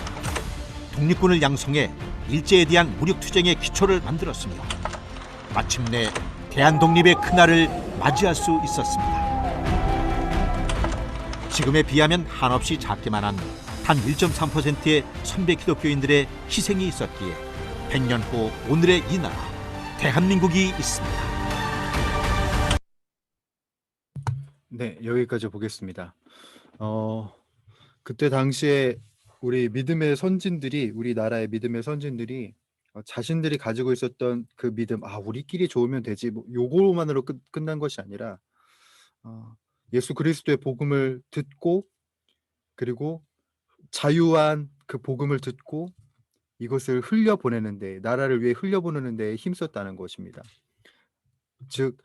독립군을 양성해 일제에 대한 무력투쟁의 기초를 만들었으며, 마침내 대한독립의 그날을 맞이할 수 있었습니다. 지금에 비하면 한없이 작기만 한 단 1.3%의 선배 기독교인들의 희생이 있었기에 100년 후 오늘의 이 나라 대한민국이 있습니다. 네, 여기까지 보겠습니다. 그때 당시에 우리 믿음의 선진들이, 우리나라의 믿음의 선진들이 자신들이 가지고 있었던 그 믿음, 우리끼리 좋으면 되지, 뭐 요거만으로 끝난 것이 아니라 예수 그리스도의 복음을 듣고, 그리고 자유한 그 복음을 듣고 이것을 흘려보내는데, 나라를 위해 흘려보내는 데 힘썼다는 것입니다. 즉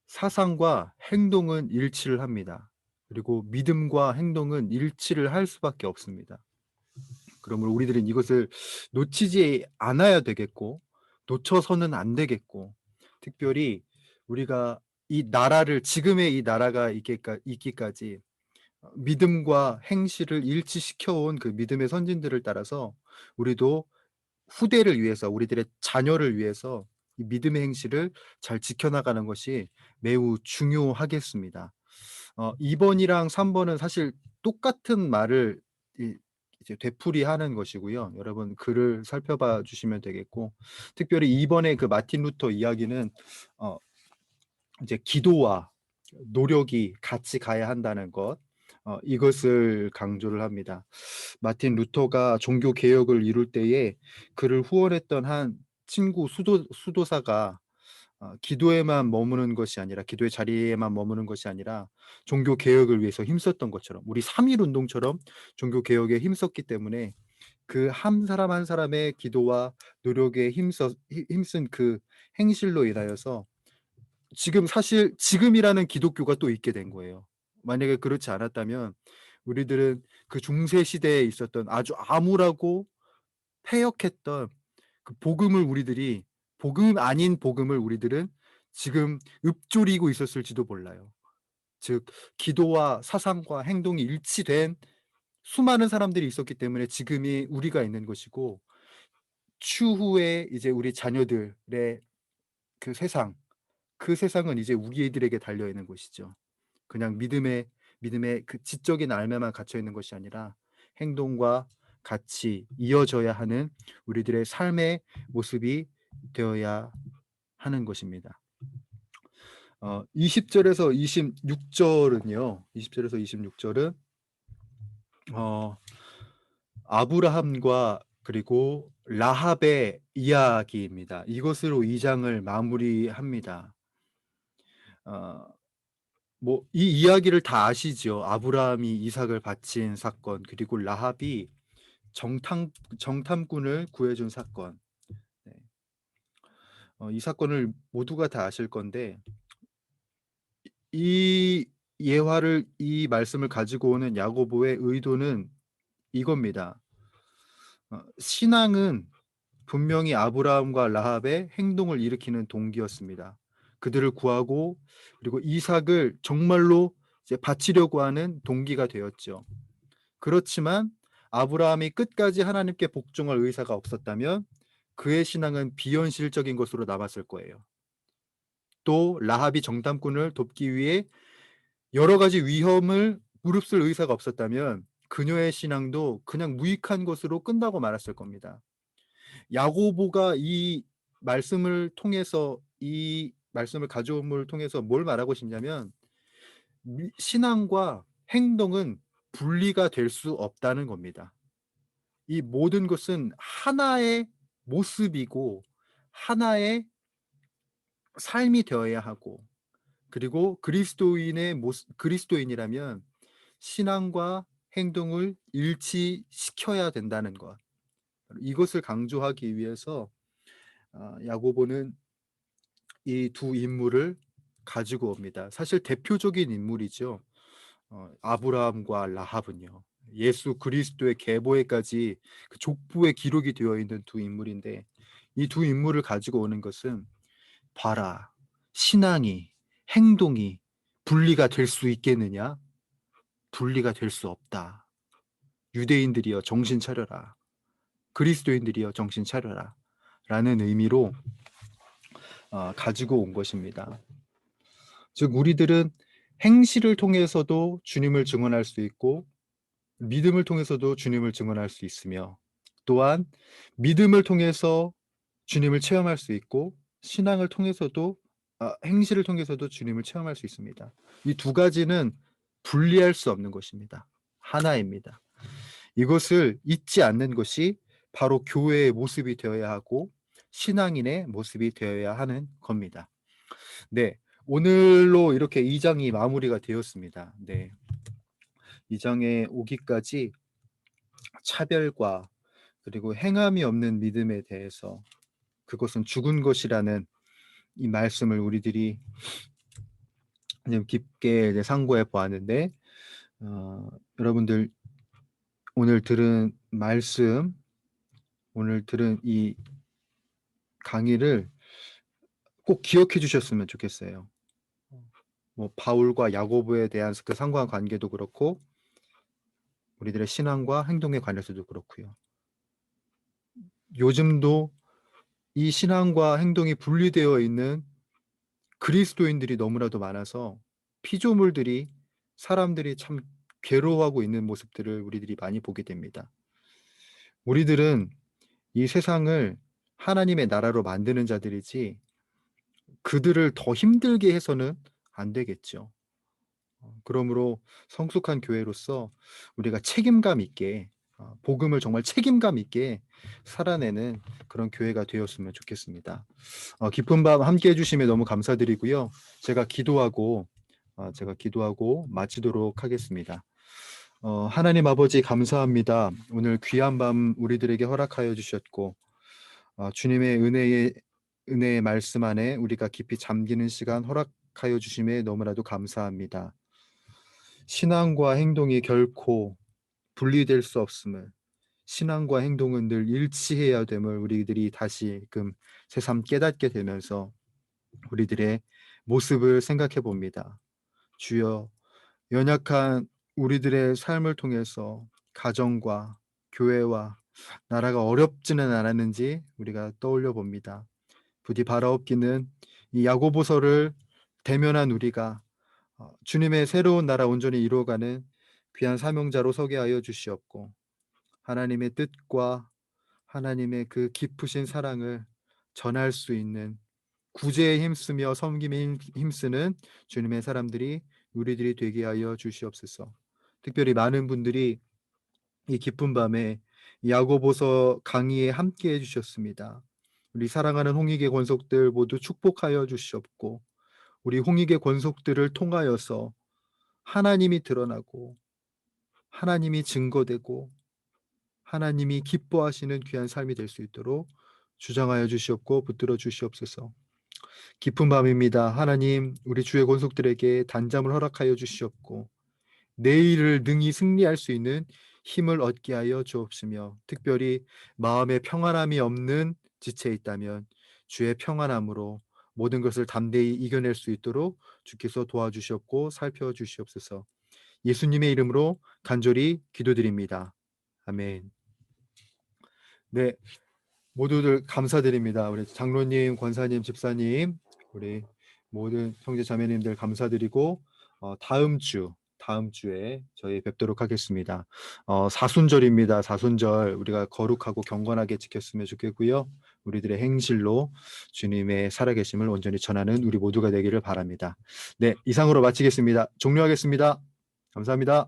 사상과 행동은 일치를 합니다. 그리고 믿음과 행동은 일치를 할 수밖에 없습니다. 그러므로 우리들은 이것을 놓치지 않아야 되겠고, 놓쳐서는 안 되겠고, 특별히 우리가 이 나라를, 지금의 이 나라가 있기까지 믿음과 행실을 일치시켜온 그 믿음의 선진들을 따라서 우리도 후대를 위해서, 우리들의 자녀를 위해서 이 믿음의 행실을 잘 지켜나가는 것이 매우 중요하겠습니다. 2번이랑 3번은 사실 똑같은 말을 이제 되풀이하는 것이고요. 여러분 글을 살펴봐 주시면 되겠고, 특별히 2번의 그 마틴 루터 이야기는 이제 기도와 노력이 같이 가야 한다는 것, 이것을 강조를 합니다. 마틴 루터가 종교 개혁을 이룰 때에 그를 후원했던 한 친구 수도사가 기도에만 머무는 것이 아니라 기도의 자리에만 머무는 것이 아니라 종교 개혁을 위해서 힘썼던 것처럼 우리 3.1 운동처럼 종교 개혁에 힘썼기 때문에 그 한 사람 한 사람의 기도와 노력에 힘쓴 그 행실로 인하여서 지금 사실 지금이라는 기독교가 또 있게 된 거예요. 만약에 그렇지 않았다면 우리들은 그 중세 시대에 있었던 아주 암울하고 패역했던 그 복음 아닌 복음을 우리들은 지금 읊조리고 있었을지도 몰라요. 즉 기도와 사상과 행동이 일치된 수많은 사람들이 있었기 때문에 지금이 우리가 있는 것이고, 추후에 이제 우리 자녀들의 그 세상은 이제 우리들에게 달려 있는 것이죠. 그냥 믿음의 그 지적인 알매만 갇혀 있는 것이 아니라 행동과 같이 이어져야 하는 우리들의 삶의 모습이 되어야 하는 것입니다. 20절에서 26절은요. 20절에서 26절은 아브라함과 그리고 라합의 이야기입니다. 이것으로 2장을 마무리합니다. 뭐 이 이야기를 다 아시죠? 아브라함이 이삭을 바친 사건, 그리고 라합이 정탐꾼을 구해준 사건. 네. 이 사건을 모두가 다 아실 건데, 이 이 말씀을 가지고 오는 야고보의 의도는 이겁니다. 신앙은 분명히 아브라함과 라합의 행동을 일으키는 동기였습니다. 그들을 구하고 그리고 이삭을 정말로 이제 바치려고 하는 동기가 되었죠. 그렇지만 아브라함이 끝까지 하나님께 복종할 의사가 없었다면 그의 신앙은 비현실적인 것으로 남았을 거예요. 또 라합이 정탐꾼을 돕기 위해 여러 가지 위험을 무릅쓸 의사가 없었다면 그녀의 신앙도 그냥 무익한 것으로 끝나고 말았을 겁니다. 야고보가 이 말씀을 가져옴을 통해서 뭘 말하고 싶냐면, 신앙과 행동은 분리가 될 수 없다는 겁니다. 이 모든 것은 하나의 모습이고 하나의 삶이 되어야 하고, 그리고 그리스도인이라면 신앙과 행동을 일치시켜야 된다는 것. 이것을 강조하기 위해서 야고보는 이 두 인물을 가지고 옵니다. 사실 대표적인 인물이죠. 아브라함과 라합은요. 예수 그리스도의 계보에까지 그 족보에 기록이 되어 있는 두 인물인데, 이 두 인물을 가지고 오는 것은 봐라, 신앙이 행동이 분리가 될 수 있겠느냐? 분리가 될 수 없다. 유대인들이여 정신 차려라. 그리스도인들이여 정신 차려라. 라는 의미로 가지고 온 것입니다. 즉 우리들은 행실을 통해서도 주님을 증언할 수 있고 믿음을 통해서도 주님을 증언할 수 있으며, 또한 믿음을 통해서 주님을 체험할 수 있고 행실을 통해서도 주님을 체험할 수 있습니다. 이 두 가지는 분리할 수 없는 것입니다. 하나입니다. 이것을 잊지 않는 것이 바로 교회의 모습이 되어야 하고 신앙인의 모습이 되어야 하는 겁니다. 네, 오늘로 이렇게 2장이 마무리가 되었습니다. 네, 2장에 오기까지 차별과 그리고 행함이 없는 믿음에 대해서, 그것은 죽은 것이라는 이 말씀을 우리들이 좀 깊게 이제 상고해 보았는데, 여러분들 오늘 들은 이 강의를 꼭 기억해 주셨으면 좋겠어요. 뭐 바울과 야고보에 대한 그 상관관계도 그렇고 우리들의 신앙과 행동에 관해서도 그렇고요. 요즘도 이 신앙과 행동이 분리되어 있는 그리스도인들이 너무나도 많아서 사람들이 참 괴로워하고 있는 모습들을 우리들이 많이 보게 됩니다. 우리들은 이 세상을 하나님의 나라로 만드는 자들이지 그들을 더 힘들게 해서는 안 되겠죠. 그러므로 성숙한 교회로서 우리가 책임감 있게 복음을 정말 책임감 있게 살아내는 그런 교회가 되었으면 좋겠습니다. 깊은 밤 함께 해주심에 너무 감사드리고요. 제가 기도하고 마치도록 하겠습니다. 하나님 아버지 감사합니다. 오늘 귀한 밤 우리들에게 허락하여 주셨고 주님의 은혜의 말씀 안에 우리가 깊이 잠기는 시간 허락하여 주심에 너무나도 감사합니다. 신앙과 행동이 결코 분리될 수 없음을, 신앙과 행동은 늘 일치해야 됨을 우리들이 다시금 새삼 깨닫게 되면서 우리들의 모습을 생각해 봅니다. 주여, 연약한 우리들의 삶을 통해서 가정과 교회와 나라가 어렵지는 않았는지 우리가 떠올려 봅니다. 부디 바라옵기는 이 야고보서를 대면한 우리가 주님의 새로운 나라 온전히 이루어가는 귀한 사명자로 서게 하여 주시옵고, 하나님의 뜻과 하나님의 그 깊으신 사랑을 전할 수 있는, 구제에 힘쓰며 섬김에 힘쓰는 주님의 사람들이 우리들이 되게 하여 주시옵소서. 특별히 많은 분들이 이 깊은 밤에 야고보서 강의에 함께 해주셨습니다. 우리 사랑하는 홍익의 권속들 모두 축복하여 주시옵고, 우리 홍익의 권속들을 통하여서 하나님이 드러나고 하나님이 증거되고 하나님이 기뻐하시는 귀한 삶이 될 수 있도록 주장하여 주시옵고 붙들어 주시옵소서. 깊은 밤입니다. 하나님, 우리 주의 권속들에게 단잠을 허락하여 주시옵고 내일을 능히 승리할 수 있는 힘을 얻게 하여 주옵시며, 특별히 마음에 평안함이 없는 지체에 있다면 주의 평안함으로 모든 것을 담대히 이겨낼 수 있도록 주께서 도와주시옵고 살펴주시옵소서. 예수님의 이름으로 간절히 기도드립니다. 아멘. 네, 모두들 감사드립니다. 우리 장로님, 권사님, 집사님, 우리 모든 형제 자매님들 감사드리고 다음 주에 저희 뵙도록 하겠습니다. 사순절입니다. 사순절 우리가 거룩하고 경건하게 지켰으면 좋겠고요. 우리들의 행실로 주님의 살아계심을 온전히 전하는 우리 모두가 되기를 바랍니다. 네, 이상으로 마치겠습니다. 종료하겠습니다. 감사합니다.